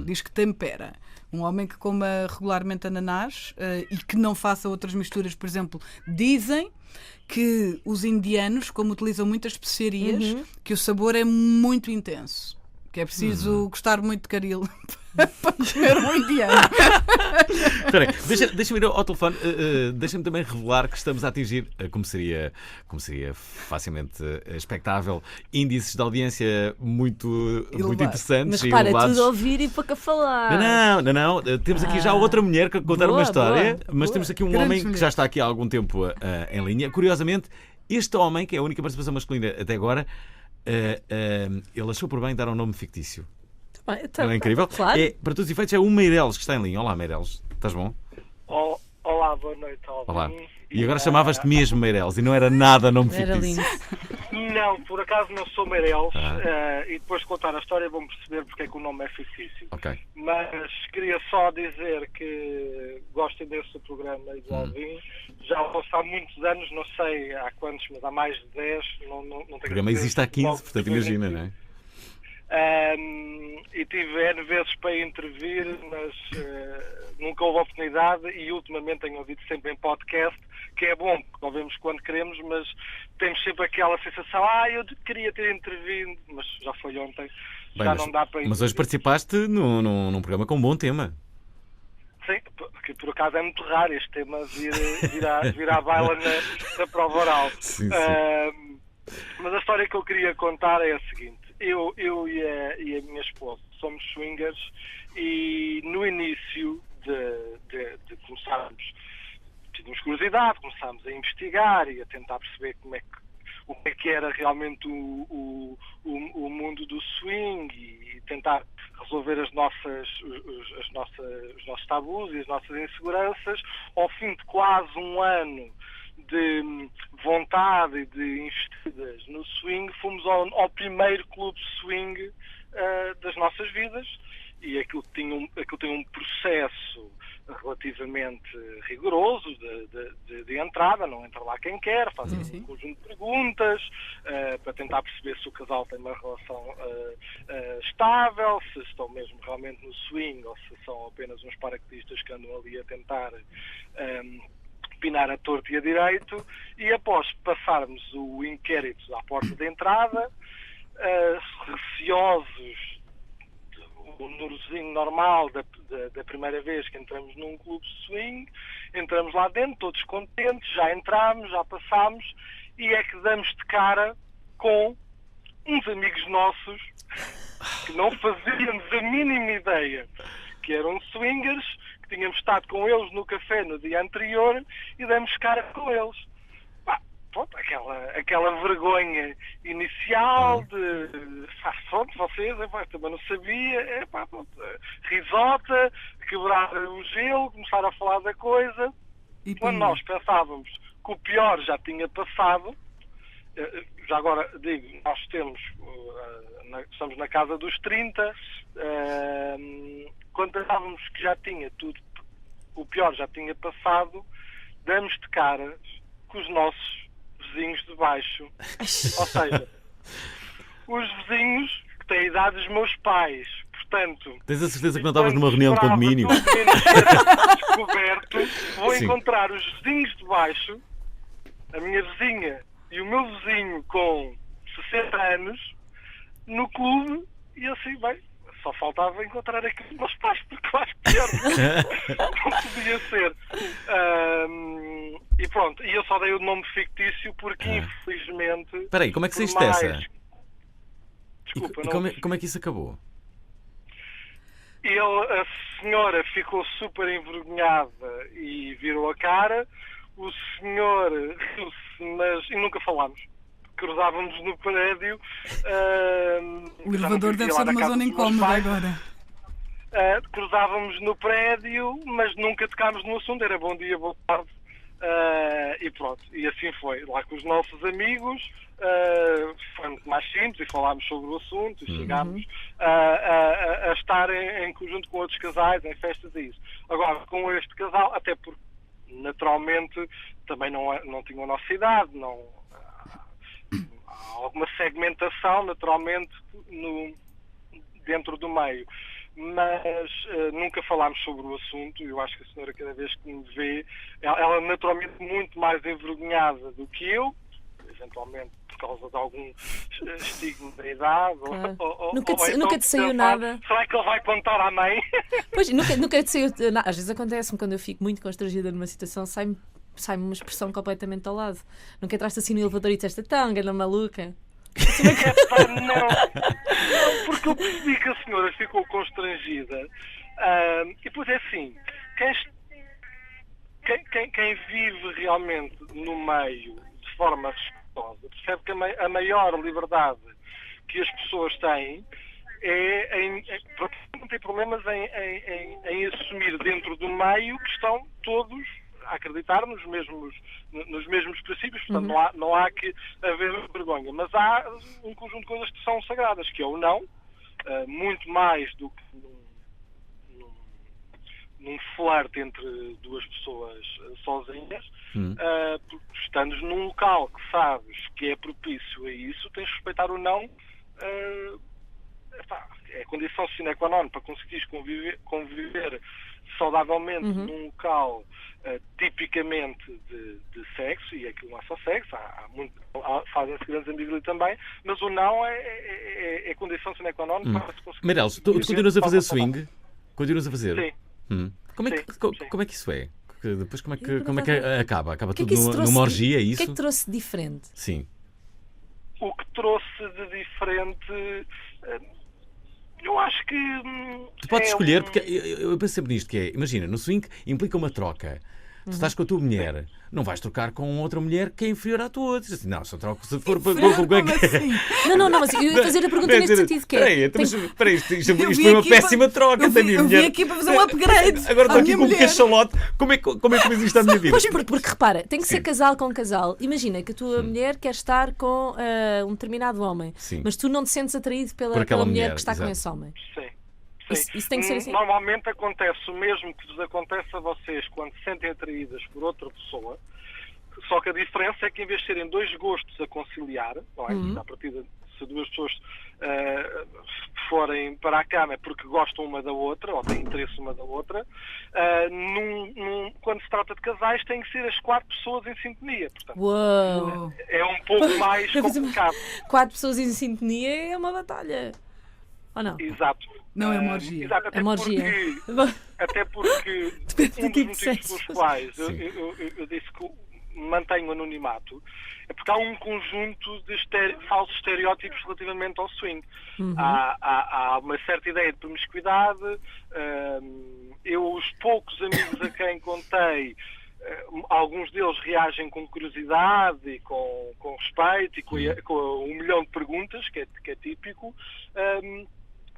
Diz que tempera. Um homem que coma regularmente ananás e que não faça outras misturas, por exemplo, dizem que os indianos, como utilizam muitas especiarias, que o sabor é muito intenso. Que é preciso gostar muito de caril para comer um indiano. Espera aí, deixa-me ir ao telefone. Deixa-me também revelar que estamos a atingir, como seria facilmente expectável, índices de audiência muito interessantes Mas e para elevados. tudo a ouvir e pouca falar. Não. Temos aqui já outra mulher que contar Boa, uma história, boa, mas boa. temos aqui um Grandes homem que mulheres. já está aqui há algum tempo em linha. Curiosamente, este homem, que é a única participação masculina até agora, ele achou por bem dar um nome fictício. Então, Não é incrível? Claro. Para todos os efeitos, é o Meireles que está em linha. Olá, Meireles. Estás bom? Olá, boa noite, Alvin. Olá. E agora chamavas-te mesmo Meireles e não era nada nome Era fictício. lindo. Não, por acaso não sou Meireles, Ah. e depois de contar a história vão perceber porque é que o nome é fictício. Ok. Mas queria só dizer que gosto imenso do programa e do Alvin. Já o ouço há muitos anos, não sei há quantos, mas há mais de 10. Não tenho O programa existe há 15, portanto imagina, não é? E tive N vezes para intervir, mas nunca houve oportunidade, e ultimamente tenho ouvido sempre em podcast, que é bom, porque ouvimos quando queremos, mas temos sempre aquela sensação, eu queria ter intervindo, mas já foi ontem, Bem, já não dá para mas hoje participaste num programa com um bom tema. Sim, que por acaso é muito raro este tema vir à baila na prova oral. Sim. Mas a história que eu queria contar é a seguinte. Eu e a minha esposa somos swingers, e no início de começarmos, tínhamos curiosidade, começámos a investigar e a tentar perceber o que era realmente o mundo do swing, e tentar resolver os nossos tabus e as nossas inseguranças. Ao fim de quase um ano de vontade e de investidas no swing, fomos ao primeiro clube swing das nossas vidas, e aquilo tem um processo relativamente rigoroso de entrada. Não entra lá quem quer, faz um conjunto de perguntas para tentar perceber se o casal tem uma relação estável, se estão mesmo realmente no swing ou se são apenas uns paraquedistas que andam ali a tentar pinar a torto e a direito. E após passarmos o inquérito à porta de entrada, receosos, o númerozinho normal da primeira vez que entramos num clube swing, Entramos lá dentro, todos contentes, já entramos, já passámos, e é que damos de cara com uns amigos nossos que não fazíamos a mínima ideia que eram swingers, que tínhamos estado com eles no café no dia anterior e damos cara com eles. Pronto, aquela vergonha inicial de pronto, vocês, também não sabia, pronto, risota, quebrar o gelo, começar a falar da coisa. E quando nós pensávamos que o pior já tinha passado, já agora digo, nós estamos na casa dos 30, quando pensávamos que já tinha tudo, o pior já tinha passado, damos de cara com os nossos vizinhos de baixo. Ou seja, os vizinhos que têm a idade dos meus pais. Portanto, tens a certeza que não estavas numa reunião de condomínio? Descoberto, vou encontrar os vizinhos de baixo, a minha vizinha e o meu vizinho com 60 anos, no clube, e assim, bem, só faltava encontrar aqui os meus pais, porque eu acho que não podia ser. E pronto, e eu só dei o nome fictício porque, infelizmente... Espera aí, como é que saíste dessa? Desculpa, como é que isso acabou? A senhora ficou super envergonhada e virou a cara. O senhor riu-se, mas e nunca falámos. Cruzávamos no prédio. O elevador deve ser uma zona incómoda agora. Cruzávamos no prédio, mas nunca tocámos no assunto. Era bom dia, boa tarde. E pronto, e assim foi. Lá com os nossos amigos, foi muito mais simples e falámos sobre o assunto e chegámos a estar em conjunto com outros casais, em festas e isso. Agora, com este casal, até porque naturalmente também não tinham a nossa idade, há alguma segmentação naturalmente dentro do meio. Mas nunca falámos sobre o assunto. Eu acho que a senhora, cada vez que me vê, ela naturalmente muito mais envergonhada do que eu, eventualmente por causa de algum estigma da idade. Claro. Nunca te saiu nada. Será que ele vai contar à mãe? Pois, nunca te saiu nada. Às vezes acontece-me, quando eu fico muito constrangida numa situação, sai-me uma expressão completamente ao lado. Nunca entraste assim no elevador e disseste tanga na maluca? Não, porque eu percebi que a senhora ficou constrangida. E depois é assim, quem vive realmente no meio de forma respeitosa percebe que a maior liberdade que as pessoas têm não tem problemas em assumir dentro do meio que estão todos a acreditar nos mesmos princípios, portanto não há que haver vergonha, mas há um conjunto de coisas que são sagradas, que é o não, muito mais do que num flerte entre duas pessoas sozinhas, estando num local que sabes que é propício a isso, tens de respeitar o não. É condição sine qua non para conseguires conviver saudavelmente num local tipicamente de sexo, e aquilo não é só sexo, fazem-se grandes amigos ali também, mas o não é condição sine qua non para se conseguir. Meireles, tu continuas a fazer swing? Continuas a fazer? Sim. Como é que isso é? Depois como é que acaba? Acaba tudo trouxe, numa orgia, é isso? O que é que trouxe de diferente? Sim. O que trouxe de diferente... Eu acho que... Tu podes escolher, porque eu penso sempre nisto, que é, imagina, no swing implica uma troca. Tu estás com a tua mulher, não vais trocar com outra mulher que é inferior à tua. Diz assim, não, só troco se for para... Não, mas eu ia fazer a pergunta neste sentido que é... Espera aí, isto foi uma péssima troca da minha mulher. Eu vim aqui para fazer um upgrade. Agora estou aqui com um cachalote. Como é que existe a minha vida? Pois, porque repara, tem que ser casal com casal. Imagina que a tua mulher quer estar com um determinado homem, mas tu não te sentes atraído pela mulher que está com esse homem. Sim. Isso tem que ser assim? Normalmente acontece o mesmo que vos acontece a vocês quando se sentem atraídas por outra pessoa, só que a diferença é que em vez de serem dois gostos a conciliar, não é? À partida, se duas pessoas forem para a cama é porque gostam uma da outra, ou têm interesse uma da outra, quando se trata de casais tem que ser as 4 pessoas em sintonia. Portanto, Uou. É um pouco mais complicado. 4 pessoas em sintonia é uma batalha. Ou não? Exato. Não é uma orgia. Exato, É uma orgia. Até porque Depende do um dos tipo de motivos sexo. pelos quais eu disse que mantenho o anonimato é porque há um conjunto de falsos estereótipos relativamente ao swing. Há uma certa ideia de promiscuidade. Os poucos amigos a quem contei, alguns deles reagem com curiosidade e com respeito e com 1 milhão de perguntas, que é típico.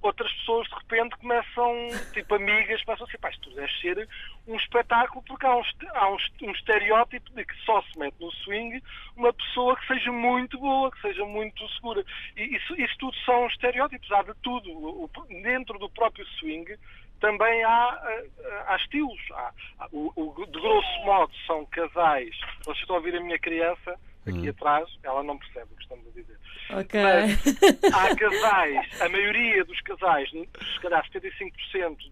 Outras pessoas de repente começam, tipo amigas, começam a dizer, isto deve ser um espetáculo, porque há um estereótipo de que só se mete no swing uma pessoa que seja muito boa, que seja muito segura. E isso tudo são estereótipos, há de tudo. Dentro do próprio swing também há estilos. De grosso modo são casais. Vocês estão a ouvir a minha criança aqui atrás, ela não percebe o que estamos a dizer. Ok. Mas há casais, a maioria dos casais, se calhar 75%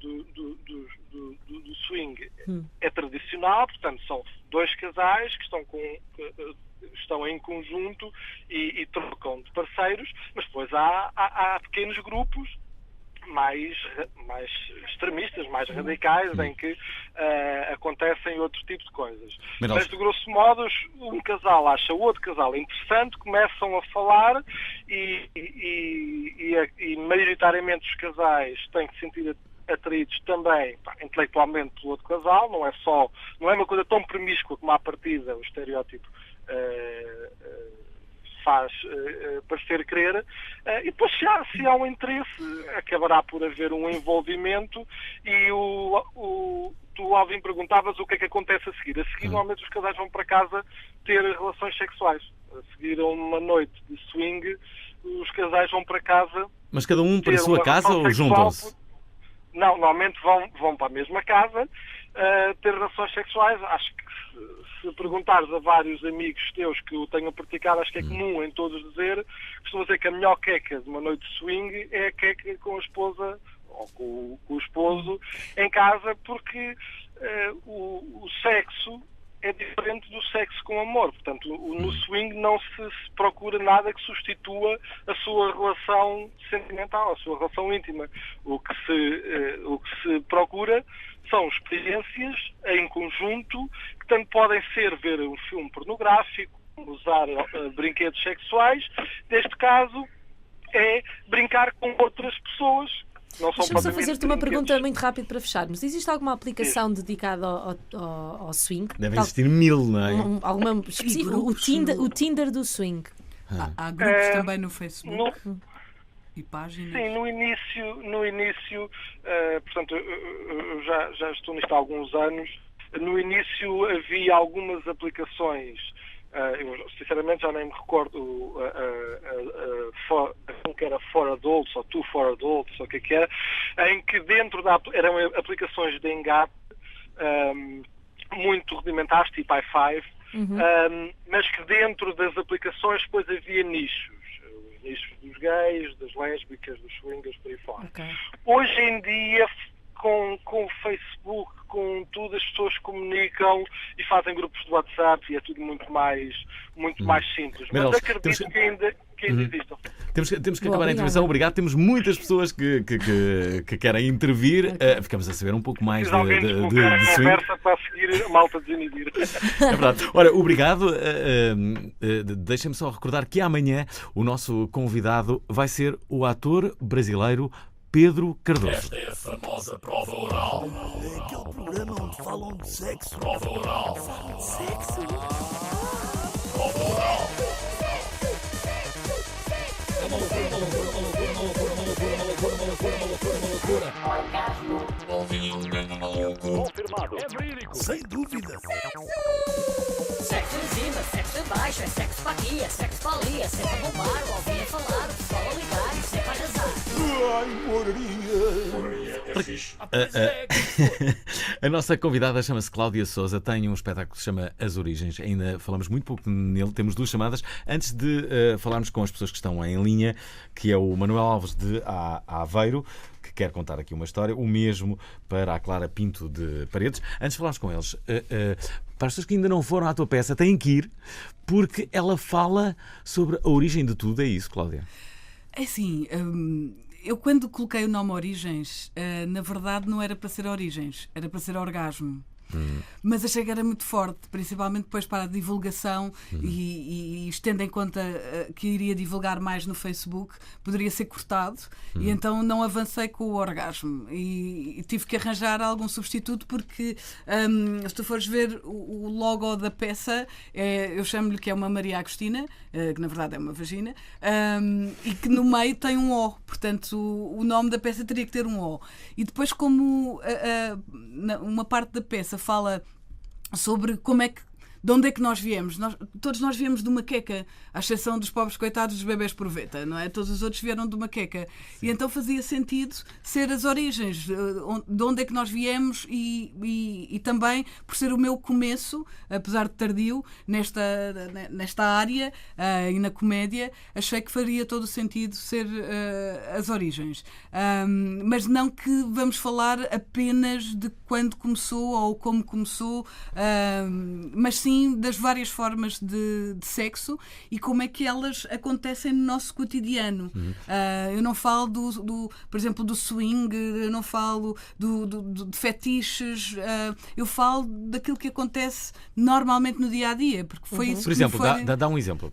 do swing é tradicional, portanto são 2 casais que estão em conjunto e trocam de parceiros, mas depois há pequenos grupos mais extremistas, mais radicais, em que acontecem outro tipo de coisas. Mas, de grosso modo, um casal acha o outro casal interessante, começam a falar e maioritariamente os casais têm que se sentir atraídos também intelectualmente pelo outro casal, não é uma coisa tão promíscua como à partida o estereótipo faz parecer crer, e depois se há um interesse, acabará por haver um envolvimento e tu, Alvin, perguntavas o que é que acontece a seguir. A seguir, normalmente os casais vão para casa ter relações sexuais. A seguir a uma noite de swing, os casais vão para casa. Mas cada um para a sua casa ou juntam-se? Não, normalmente vão para a mesma casa ter relações sexuais. Acho que se perguntares a vários amigos teus que o tenham praticado, acho que é comum em todos costumam dizer que a melhor queca de uma noite de swing é a queca com a esposa ou com o esposo em casa, porque o sexo é diferente do sexo com amor. Portanto, no swing não se procura nada que substitua a sua relação sentimental, a sua relação íntima. O que se procura são experiências em conjunto que tanto podem ser ver um filme pornográfico, usar brinquedos sexuais. Neste caso, é brincar com outras pessoas. Deixa-me só fazer-te uma pergunta muito rápida para fecharmos. Existe alguma aplicação dedicada ao swing? Devem existir 1000, não é? Alguma específica? O Tinder do swing. Há grupos também no Facebook e páginas? Sim, no início portanto, eu já estou nisto há alguns anos. No início havia algumas aplicações. Eu sinceramente já nem me recordo que era For Adults ou Two For Adults ou o que era, em que dentro eram aplicações de engate muito rudimentares, tipo i5, mas que dentro das aplicações depois havia nichos dos gays, das lésbicas, dos swingers, por aí fora. Okay. Hoje em dia, com o Facebook, com tudo, as pessoas comunicam e fazem grupos de WhatsApp e é tudo muito mais simples. Mas acredito que ainda existam. Temos que acabar a intervenção. Obrigado. Temos muitas pessoas que querem intervir. Ficamos a saber um pouco mais de conversa para seguir a malta desinibir. É verdade. Ora, obrigado. Deixem-me só recordar que amanhã o nosso convidado vai ser o ator brasileiro Pedro Cardoso. Esta é a famosa prova oral. É aquele programa onde falam de sexo. Prova oral. Falam de sexo? Prova oral. Uma loucura. Ouvi um grande maluco. Confirmado. É verídico. Sem dúvida. Sexo em cima, sexo em baixo, é sexo para aqui, é sexo para ali, é sexo a bombar, o ouvir a falar, o pessoal a ligar, isso é para arrasar. Ai, moraria. É fixe. A nossa convidada chama-se Cláudia Sousa, tem um espetáculo que se chama As Origens. Ainda falamos muito pouco nele, temos 2 chamadas. Antes de falarmos com as pessoas que estão em linha, que é o Manuel Alves de Aveiro, que quer contar aqui uma história, o mesmo para a Clara Pinto de Paredes. Antes de falarmos com eles, para as pessoas que ainda não foram à tua peça, têm que ir, porque ela fala sobre a origem de tudo. É isso, Cláudia? É assim, Eu quando coloquei o nome Origens, na verdade não era para ser Origens, era para ser Orgasmo. Mas achei que era muito forte, principalmente depois para a divulgação e estendo em conta que iria divulgar mais no Facebook, poderia ser cortado e então não avancei com o Orgasmo e tive que arranjar algum substituto porque se tu fores ver o logo da peça, eu chamo-lhe que é uma Maria Agostina, que na verdade é uma vagina, e que no meio tem um O, portanto o nome da peça teria que ter um O. E depois como uma parte da peça fala sobre de onde é que nós viemos. Todos nós viemos de uma queca, à exceção dos pobres coitados dos bebés proveta, não é? Todos os outros vieram de uma queca. Sim. E então fazia sentido ser as origens, de onde é que nós viemos e também por ser o meu começo, apesar de tardio, nesta área e na comédia, achei que faria todo o sentido ser as origens. Mas não que vamos falar apenas de quando começou ou como começou, mas sim das várias formas de sexo e como é que elas acontecem no nosso cotidiano. Eu não falo por exemplo, do swing, eu não falo de fetiches, eu falo daquilo que acontece normalmente no dia-a-dia, porque foi isso. Por exemplo, dá um exemplo.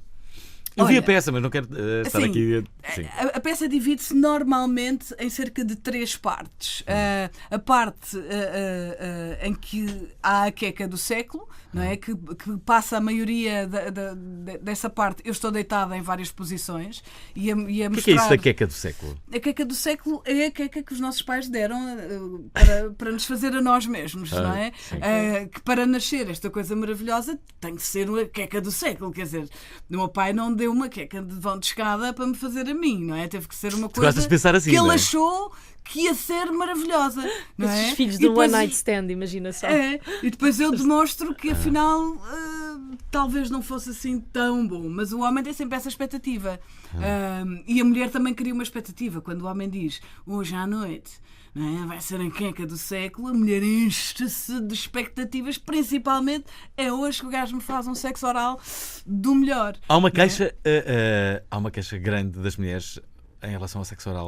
Eu vi a peça, mas não quero estar aqui. Sim. A peça divide-se normalmente em cerca de 3 partes. A parte em que há a queca do século, não é? Que passa a maioria dessa parte. Eu estou deitada em várias posições e a mostrar... O que é isso da queca do século? A queca do século é a queca que os nossos pais deram para nos fazer a nós mesmos, não é? Que para nascer esta coisa maravilhosa tem que ser uma queca do século, quer dizer, o meu pai não deu uma queca de vão de escada para me fazer a mim, não é? Teve que ser uma coisa assim, que ele achou que ia ser maravilhosa, não é? Esses filhos do One Night Stand, imagina só. E depois eu demonstro que afinal talvez não fosse assim tão bom, mas o homem tem sempre essa expectativa. E a mulher também cria uma expectativa. Quando o homem diz hoje à noite, não é? Vai ser a queca do século, a mulher enche-se de expectativas, principalmente é hoje que o gajo me faz um sexo oral do melhor. Há uma queixa, há uma queixa grande das mulheres em relação ao sexo oral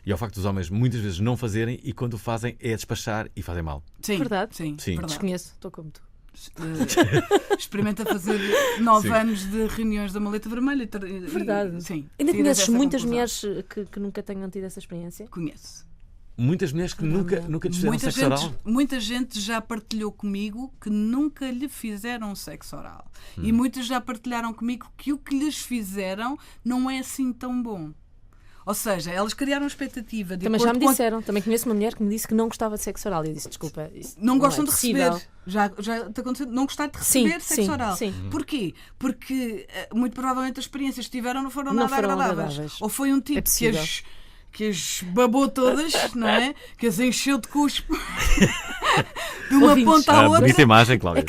e ao facto dos homens muitas vezes não fazerem e quando o fazem é despachar e fazem mal. Sim, verdade. Sim. Verdade. Desconheço, estou como tu. Experimenta fazer 9 anos de reuniões da Maleta Vermelha. Verdade. Sim. Ainda conheces muitas mulheres que nunca tenham tido essa experiência? Conheço. Muitas mulheres que nunca lhes fizeram sexo oral? Muita gente já partilhou comigo que nunca lhe fizeram sexo oral. E muitas já partilharam comigo que o que lhes fizeram não é assim tão bom. Ou seja, elas criaram expectativa. Também já me disseram. Também conheço uma mulher que me disse que não gostava de sexo oral. E eu disse, desculpa, isso não gostam de possível. receber. Já te aconteceu não gostar de receber sexo oral. Sim. Porquê? Porque muito provavelmente as experiências que tiveram não foram nada agradáveis. Ou foi um tipo que as babou todas, não é? Que as encheu de cuspo de uma ponta à outra. Bonita imagem, Cláudia.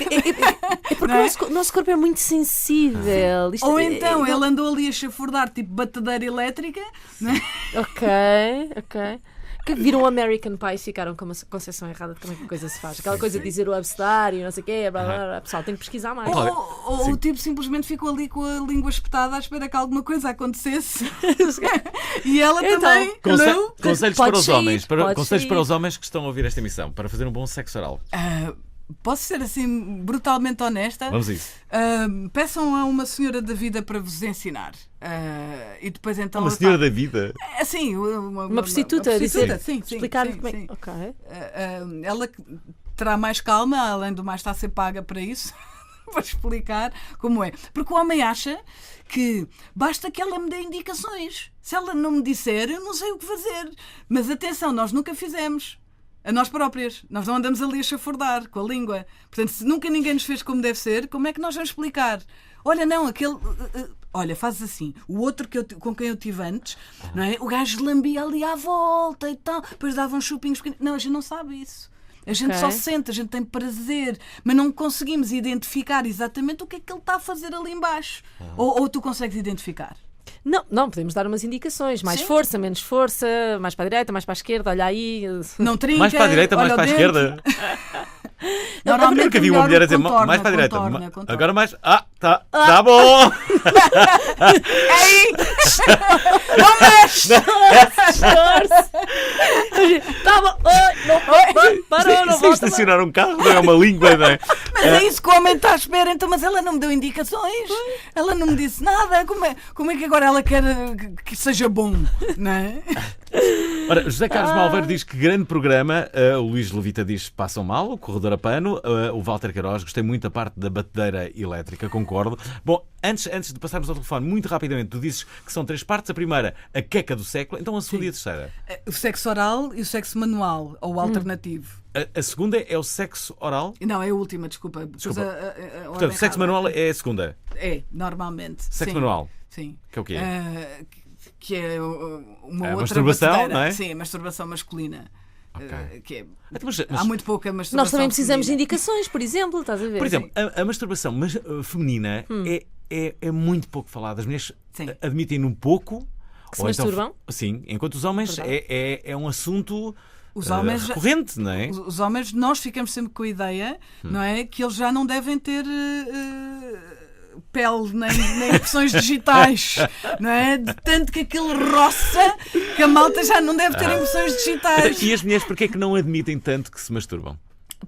É porque o nosso corpo é muito sensível. Ou então ele andou ali a chafurdar tipo batedeira elétrica, não é? Ok. Que viram o American Pie e ficaram com uma concepção errada de como é que a coisa se faz. Aquela coisa de dizer o abcedário, não sei o quê, blá, blá, blá. Pessoal, tem que pesquisar mais. Ou o tipo simplesmente ficou ali com a língua espetada à espera que alguma coisa acontecesse. E ela também. Conselhos para os homens. Conselhos para os homens que estão a ouvir esta emissão para fazer um bom sexo oral. Posso ser assim brutalmente honesta? Vamos a isso. Peçam a uma senhora da vida para vos ensinar. E depois então. Uma senhora da vida? Sim, uma prostituta. Sim. Explicar-me como é. Ok. Ela terá mais calma, além do mais está a ser paga para isso. Para explicar como é. Porque o homem acha que basta que ela me dê indicações. Se ela não me disser, eu não sei o que fazer. Mas atenção, nós nunca fizemos. A nós próprias. Nós não andamos ali a chafurdar com a língua. Portanto, se nunca ninguém nos fez como deve ser, como é que nós vamos explicar? Olha, não, aquele... Olha, fazes assim. O outro com quem eu tive antes, não é? O gajo lambia ali à volta e tal. Depois dava uns chupinhos pequenos. Não, a gente não sabe isso. A gente só sente, a gente tem prazer. Mas não conseguimos identificar exatamente o que é que ele está a fazer ali embaixo. Ou tu consegues identificar? Não, podemos dar umas indicações. Mais força, menos força, mais para a direita, mais para a esquerda, olha aí. Não trinca, mais para a direita, mais para a esquerda. Normalmente nunca vi uma mulher a dizer mais para a direita. Contorna. Agora mais. Tá bom! Ei! Não mexe! Tá bom. Ai, não, parou, não Sem volta. estacionar um carro não é uma língua, não é? Mas é isso que o homem está à espera, então, mas ela não me deu indicações, ela não me disse nada. Como é que agora ela quer que seja bom, não é? Ora, José Carlos Malveiro diz que grande programa. O Luís Levita diz que passam mal, o corredor a pano. O Walter Queiroz, gostei muito da parte da batedeira elétrica, concordo. Bom, antes de passarmos ao telefone, muito rapidamente, tu dizes que são 3 partes. A primeira, a queca do século. Então a segunda e a terceira? O sexo oral e o sexo manual, ou alternativo. A segunda é o sexo oral? Não, é a última, desculpa. Portanto, o sexo manual é a segunda. É, normalmente. Sexo sim. manual. Sim. Que é o quê? Que é uma A outra masturbação, batedeira. não é? Sim, a masturbação masculina. Ok. Que é, Então, mas- há muito pouca masturbação. Nós também precisamos de feminina. indicações, por exemplo, estás a ver? Por exemplo, a masturbação feminina é muito pouco falada. As mulheres Sim. admitem-no pouco. Que se ou então- masturbam? sim, enquanto os homens Verdade. é um assunto Os homens, recorrente, não é? os homens, nós ficamos sempre com a ideia, não é? Que eles já não devem ter pele nem impressões digitais, não é? De tanto que aquilo roça que a malta já não deve ter impressões digitais. E as mulheres, porquê é que não admitem tanto que se masturbam?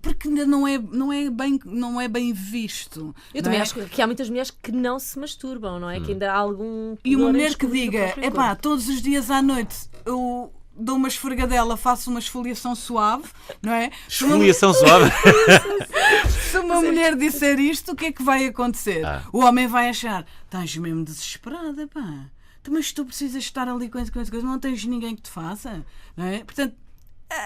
Porque ainda não é bem visto. Eu não também é? acho que há muitas mulheres que não se masturbam, não é? Que ainda há algum. E uma pudor em mulher que descobrir o diga, próprio epá, corpo. todos os dias à noite eu dou uma esfregadela, faço uma esfoliação suave, não é? Esfoliação suave. Se uma mulher disser isto, o que é que vai acontecer? O homem vai achar, estás mesmo desesperada, pá. Mas tu precisas estar ali com essa coisa, não tens ninguém que te faça, não é? Portanto,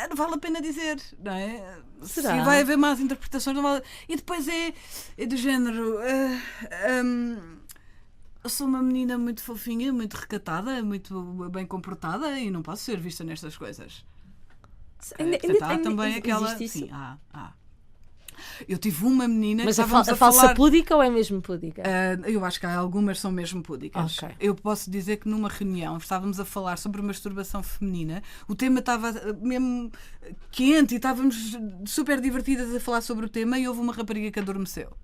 não vale a pena dizer, não é? Será? Se vai haver más interpretações, não vale. E depois é do género. Eu sou uma menina muito fofinha, muito recatada, muito bem comportada e não posso ser vista nestas coisas. Portanto, há também aquela. existe isso? Sim, há. Eu tive uma menina Mas que a estávamos a falsa falar. púdica ou é mesmo púdica? Eu acho que há algumas que são mesmo púdicas. Ok. Eu posso dizer que numa reunião estávamos a falar sobre masturbação feminina, o tema estava mesmo quente e estávamos super divertidas a falar sobre o tema e houve uma rapariga que adormeceu.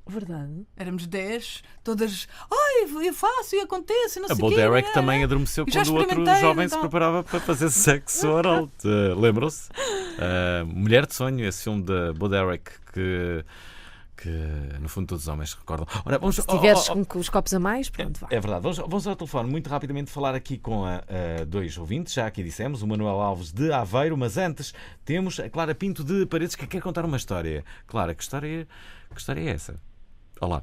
Verdade. Éramos 10, todas, ai, eu faço e acontece, não A sei Bo quê. Derek também adormeceu Eu já quando o outro experimentei, jovem se então. preparava para fazer sexo oral. Lembram-se? Mulher de Sonho, esse filme da Bo Derek que no fundo todos os homens recordam. Ora, vamos, Se tivesses com os copos a mais, pronto, vá. É verdade. Vamos ao telefone muito rapidamente falar aqui com a 2 ouvintes. Já aqui dissemos, o Manuel Alves de Aveiro, mas antes temos a Clara Pinto de Paredes que quer contar uma história. Clara, que história é essa? Olá.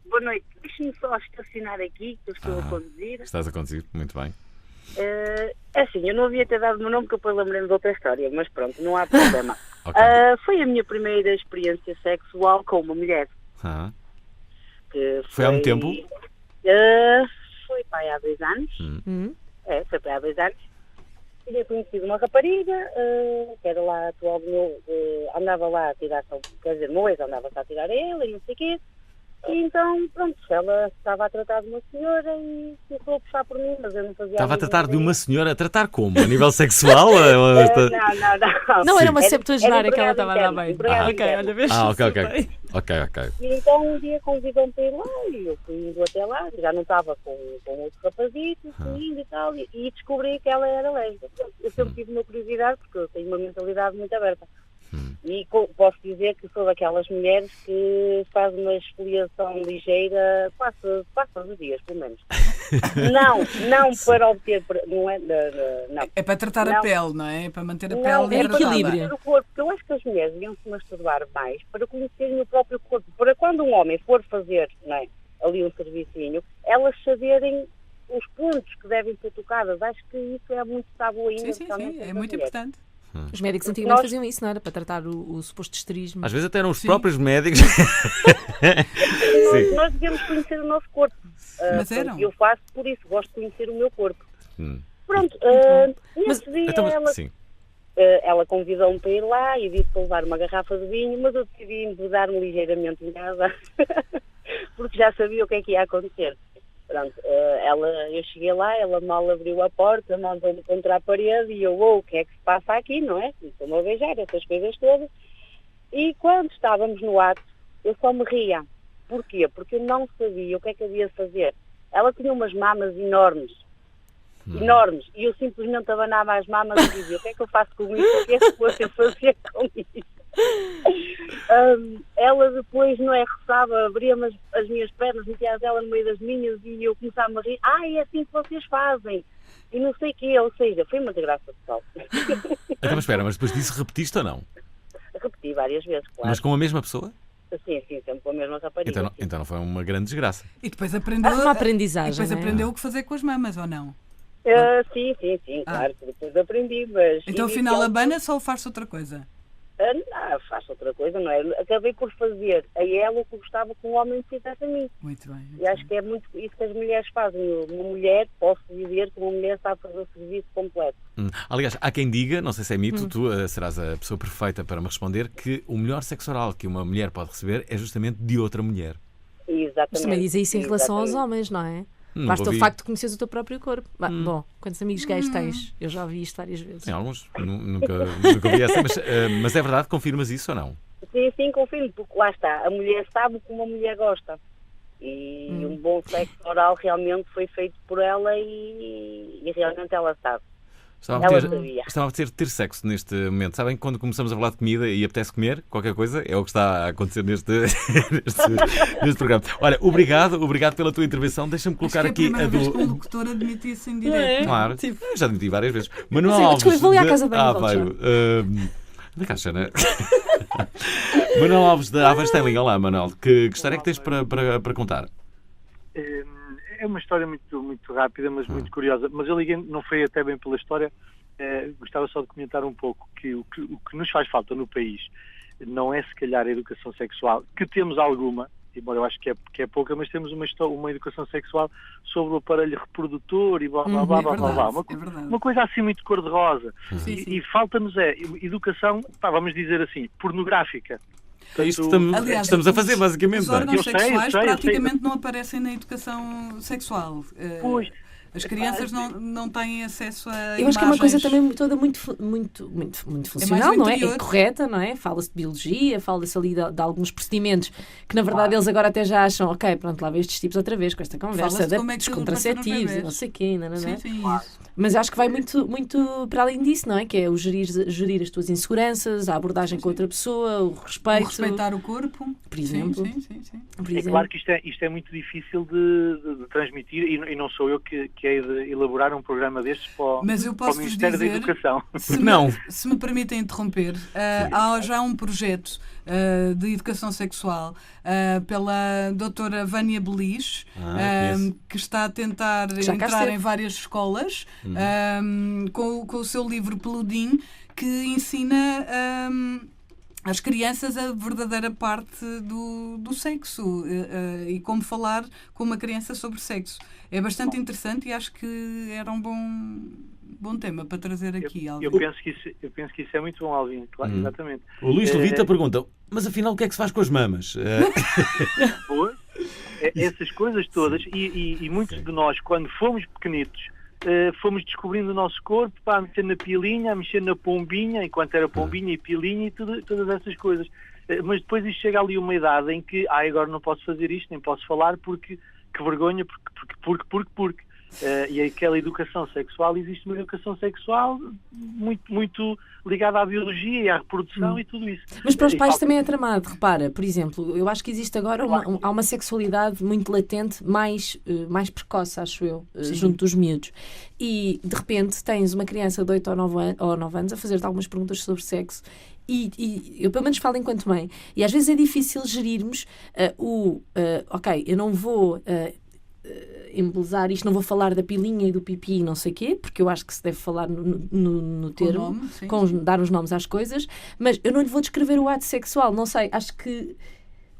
Boa noite. Deixe-me só estacionar aqui, que eu estou a conduzir. Estás a conduzir? Muito bem. É assim, eu não havia ter dado o meu nome, que eu depois lembrei-me de outra história, mas pronto, não há problema. Ok. Foi a minha primeira experiência sexual com uma mulher. Ah, Que Foi há muito tempo? Foi pai há 2 anos. Foi pai há 2 anos. Tinha conhecido uma rapariga, que era lá atual do meu, andava lá a tirar, quer dizer, meu ex andava a tirar a ele e não sei o quê. E então, pronto, ela estava a tratar de uma senhora e começou a puxar por mim, mas eu não fazia estava a mínima tratar de uma ideia. senhora, a tratar como? A nível sexual? Não. Não, era uma Era- septuagenária que ela empregada estava a dar interna, bem. empregada Ok, interna. olha, vês? Ok. E então um dia convidou-me para ir lá e eu fui indo até lá, já não estava com outro rapazito, fui indo e tal, e descobri que ela era lésbica. Eu sempre tive uma curiosidade, porque eu tenho uma mentalidade muito aberta. E posso dizer que sou daquelas mulheres que faz uma esfoliação ligeira quase todos os dias, pelo menos. Não para obter, não é, não. É para tratar Não. a pele, não é? É para manter a Não, pele é para hidratada. equilíbrio. conhecer o corpo, porque eu acho que as mulheres deviam se masturbar mais para conhecerem o próprio corpo, para quando um homem for fazer, não é, ali um servicinho, elas saberem os pontos que devem ser tocadas. Acho que isso é muito tabu ainda. Sim, especialmente é entre muito as mulheres. importante. Os médicos antigamente Nós- faziam isso, não era? Para tratar o suposto esterismo. Às vezes até eram os Sim. próprios médicos. Nós devemos conhecer o nosso corpo. Mas Pronto, eram. eu faço por isso, gosto de conhecer o meu corpo. Hum. Pronto, nesse dia Então, ela, sim. ela convidou-me para ir lá e disse para levar uma garrafa de vinho, mas eu decidi embebedar-me ligeiramente em casa, porque já sabia o que é que ia acontecer. Pronto, eu cheguei lá, ela mal abriu a porta, mandou-me contra a parede e eu, o que é que se passa aqui, não é? Estou-me a beijar, essas coisas todas. E quando estávamos no ato, eu só me ria. Porquê? Porque eu não sabia o que é que havia de fazer. Ela tinha umas mamas enormes. Enormes. E eu simplesmente abanava as mamas e dizia, o que é que eu faço com isso? O que é que você fazer com isso? Ela depois, não é, roçava, abria-me as minhas pernas, metia ela no meio das minhas e eu começava a rir. É assim que vocês fazem. E não sei o quê. Ou seja, foi uma desgraça total. Então, mas espera, mas depois disso repetiste ou não? Repeti várias vezes, claro. Mas com a mesma pessoa? Sim, sempre com a mesma rapariga. Então não foi uma grande desgraça. E depois aprendeu, Uma aprendizagem, e depois não é? aprendeu o que fazer com as mamas, ou não? Sim, claro, que depois aprendi, mas... Então afinal abana-se ou faz outra coisa? Não, faço outra coisa, não é? Acabei por fazer a ela o que eu gostava que um homem fizesse a mim. Muito bem. E acho que é muito isso que as mulheres fazem. Uma mulher, posso dizer que uma mulher sabe fazer o serviço completo. Aliás, há quem diga, não sei se é mito, tu serás a pessoa perfeita para me responder, que o melhor sexo oral que uma mulher pode receber é justamente de outra mulher. Exatamente. Mas também dizem isso em relação aos homens, não é? Basta o facto de conheceres o teu próprio corpo. Bom, quantos amigos gays tens? Eu já ouvi isto várias vezes. Tem alguns, nunca ouvi essa, mas é verdade, confirmas isso ou não? Sim, confirmo, porque lá está, a mulher sabe o que uma mulher gosta. E um bom sexo oral realmente foi feito por ela e realmente ela sabe. Estava a ter sexo neste momento. Sabem que quando começamos a falar de comida e apetece comer qualquer coisa, é o que está a acontecer neste programa. Olha, obrigado pela tua intervenção. Deixa-me colocar aqui a vez que um locutor admitia-se em direto. Claro, eu já admiti várias vezes. Manuel Alves. Desculpa, vou ali à casa da Aveiro. Da caixa, não é? Manuel Alves da Aveiro Styling. Olá, Manuel. Que história é que tens para contar? É uma história muito rápida, mas muito curiosa. Mas eu liguei, não foi até bem pela história, gostava só de comentar um pouco que o que nos faz falta no país não é se calhar a educação sexual, que temos alguma, embora eu acho que é pouca, mas temos uma educação sexual sobre o aparelho reprodutor e blá blá blá blá blá. Uma coisa assim muito cor-de-rosa. E falta-nos educação, vamos dizer assim, pornográfica. É isto que estamos a fazer, basicamente. Os órgãos sexuais praticamente não aparecem na educação sexual. Pois. As crianças não têm acesso a imagens. Eu acho que é uma coisa também toda muito funcional, não é? É correta, não é? Fala-se de biologia, fala-se ali de alguns procedimentos que, na verdade, eles agora até já acham, ok, pronto, lá vem estes tipos outra vez com esta conversa dos contraceptivos e não sei o quê, não é? Sim, mas acho que vai muito para além disso, não é? Que é o gerir as tuas inseguranças, a abordagem com outra pessoa, o respeito. O respeitar o corpo. Por exemplo. Sim. É claro que isto é muito difícil de transmitir e não sou eu que hei de elaborar um programa destes para o Ministério da Educação. Se me permitem interromper, há já um projeto de educação sexual pela doutora Vânia Belis, que está a tentar entrar em várias escolas com o seu livro Peludim, que ensina às crianças a verdadeira parte do sexo e como falar com uma criança sobre sexo. É bastante interessante e acho que era um bom tema para trazer aqui. Eu penso que isso é muito bom, Alvin, claro, exatamente. O Luís Levita pergunta, mas afinal o que é que se faz com as mamas? Essas coisas todas e muitos de nós, quando fomos pequenitos, fomos descobrindo o nosso corpo, a mexer na pilinha, a mexer na pombinha, enquanto era pombinha e pilinha e todas essas coisas. Mas depois isto chega ali uma idade em que agora não posso fazer isto, nem posso falar porque que vergonha, porque. E aquela educação sexual, existe uma educação sexual muito ligada à biologia e à reprodução e tudo isso. Mas para os pais também é tramado, repara, por exemplo, eu acho que existe agora há uma sexualidade muito latente, mais precoce, acho eu, junto dos miúdos. E de repente tens uma criança de 8 ou 9 anos a fazer-te algumas perguntas sobre sexo. E eu pelo menos falo enquanto mãe. E às vezes é difícil gerirmos ok, eu não vou embelezar isto, não vou falar da pilinha e do pipi e não sei o quê, porque eu acho que se deve falar no termo, dar os nomes às coisas, mas eu não lhe vou descrever o ato sexual, não sei, acho que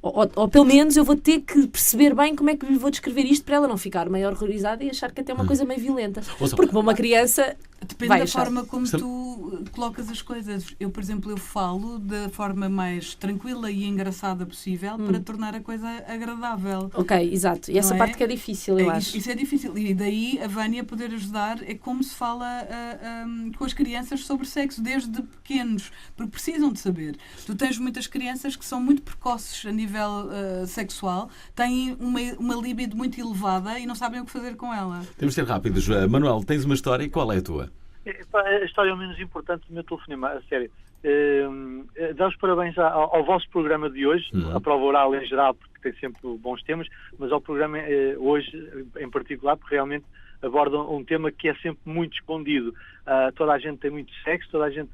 ou pelo menos eu vou ter que perceber bem como é que lhe vou descrever isto para ela não ficar meio horrorizada e achar que até é uma coisa meio violenta. Porque para uma criança depende da forma como tu colocas as coisas. Eu, por exemplo, eu falo da forma mais tranquila e engraçada possível para tornar a coisa agradável. Ok, exato. E essa Não parte é? que é difícil, eu acho. Isso é difícil. E daí a Vânia poder ajudar é como se fala com as crianças sobre sexo desde pequenos, porque precisam de saber. Tu tens muitas crianças que são muito precoces a nível sexual, têm uma libido muito elevada e não sabem o que fazer com ela. Temos de ser rápidos. Manuel, tens uma história e qual é a tua? A história menos importante do meu telefonema, a sério. Dá os parabéns ao vosso programa de hoje, à prova oral em geral, porque tem sempre bons temas, mas ao programa hoje em particular, porque realmente abordam um tema que é sempre muito escondido. Toda a gente tem muito sexo, toda a gente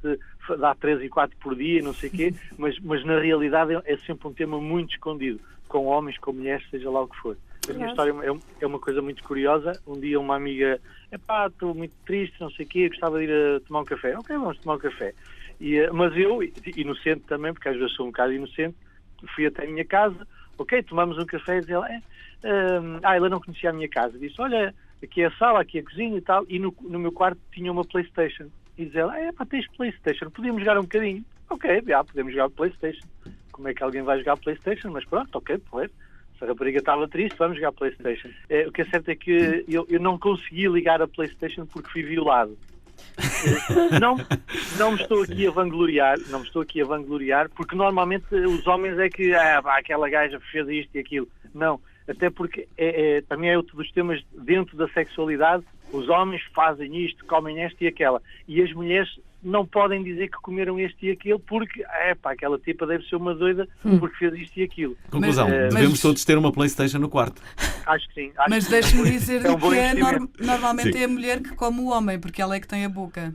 dá 3 e 4 por dia, não sei o quê, mas na realidade é sempre um tema muito escondido, com homens, com mulheres, seja lá o que for. A minha história é uma coisa muito curiosa. Um dia uma amiga, estou muito triste, não sei o quê, gostava de ir a tomar um café. Ok, vamos tomar um café. Mas eu, inocente também, porque às vezes sou um bocado inocente, fui até a minha casa, ok, tomamos um café e dizia ela não conhecia a minha casa. Disse, olha, aqui é a sala, aqui é a cozinha e tal, e no meu quarto tinha uma PlayStation. E dizia ela, tens PlayStation, podíamos jogar um bocadinho. Ok, podemos jogar PlayStation. Como é que alguém vai jogar PlayStation? Mas pronto, ok, pode. Se a rapariga estava triste, vamos jogar PlayStation. O que é certo é que eu não consegui ligar a PlayStation porque fui violado. Não me estou aqui a vangloriar, porque normalmente os homens é que aquela gaja fez isto e aquilo. Não, até porque também é outro dos temas dentro da sexualidade. Os homens fazem isto, comem esta e aquela, e as mulheres não podem dizer que comeram este e aquilo porque aquela tipa deve ser uma doida porque fez isto e aquilo. Conclusão, devemos todos ter uma PlayStation no quarto. Acho que sim. Mas deixe-me dizer um que normalmente é a mulher que come o homem, porque ela é que tem a boca.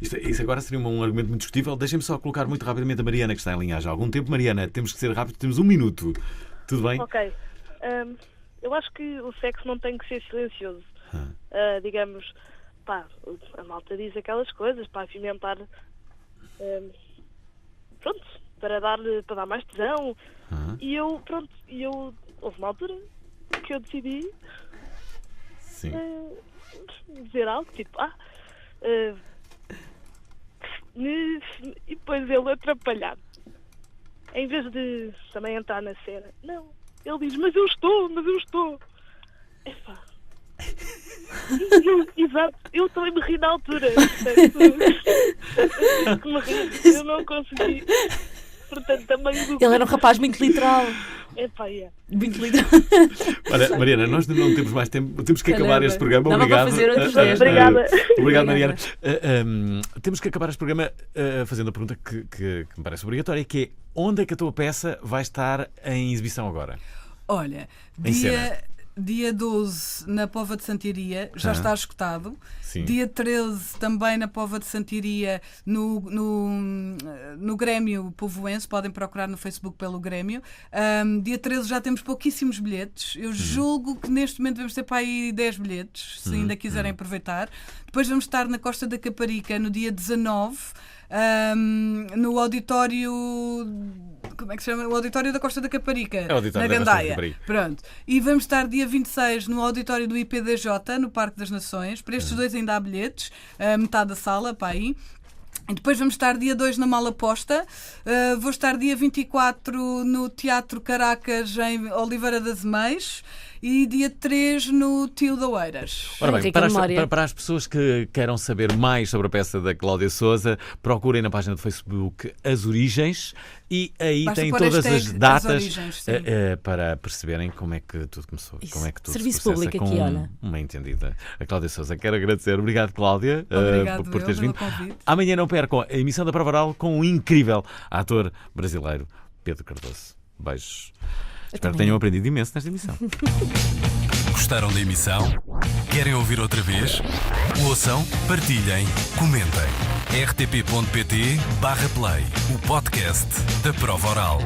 Isso agora seria um argumento muito discutível. Deixem-me só colocar muito rapidamente a Mariana, que está em linha há já há algum tempo. Mariana, temos que ser rápido, temos 1 minuto. Tudo bem? Ok. Eu acho que o sexo não tem que ser silencioso. Digamos, a malta diz aquelas coisas para apimentar, para dar mais tesão. E eu, houve uma altura que eu decidi dizer algo tipo, e depois ele atrapalhar. Em vez de também entrar na cena, não, ele diz, mas eu estou. Exato, eu também me ri na altura. Eu não consegui. Portanto, também ele era um rapaz muito literal. Muito literal. Olha, Mariana, nós não temos mais tempo. Temos que acabar este programa. Obrigado. Obrigada. Obrigado, Mariana. Temos que acabar este programa fazendo a pergunta que me parece obrigatória, que é: onde é que a tua peça vai estar em exibição agora? Olha, dia 12 na Póvoa de Santiria já está esgotado. Sim. Dia 13 também na Póvoa de Santiria no Grêmio Povoense, podem procurar no Facebook pelo Grêmio. Dia 13 já temos pouquíssimos bilhetes. Eu julgo que neste momento devemos ter para aí 10 bilhetes, se ainda quiserem aproveitar. Depois vamos estar na Costa da Caparica no dia 19, no auditório... Como é que se chama? O Auditório da Costa da Caparica, na Gandaia. Pronto. E vamos estar dia 26 no auditório do IPDJ, no Parque das Nações. Para estes dois ainda há bilhetes, metade da sala, para aí. E depois vamos estar dia 2 na Malaposta. Vou estar dia 24 no Teatro Caracas, em Oliveira das Meias. E dia 3 no Tio da Oeiras. Ora bem, para as pessoas que queiram saber mais sobre a peça da Cláudia Sousa, procurem na página do Facebook As Origens e aí têm todas as datas para perceberem como é que tudo começou. Como é que tudo Serviço se processa público aqui, olha. Uma entendida. A Cláudia Sousa. Quero agradecer. Obrigado, Cláudia, por teres vindo. Convite. Amanhã não percam a emissão da Prova Oral com um incrível ator brasileiro, Pedro Cardoso. Beijos. Espero que tenham aprendido imenso nesta emissão. Gostaram da emissão? Querem ouvir outra vez? Ouçam, partilhem, comentem. rtp.pt/play, o podcast da Prova Oral.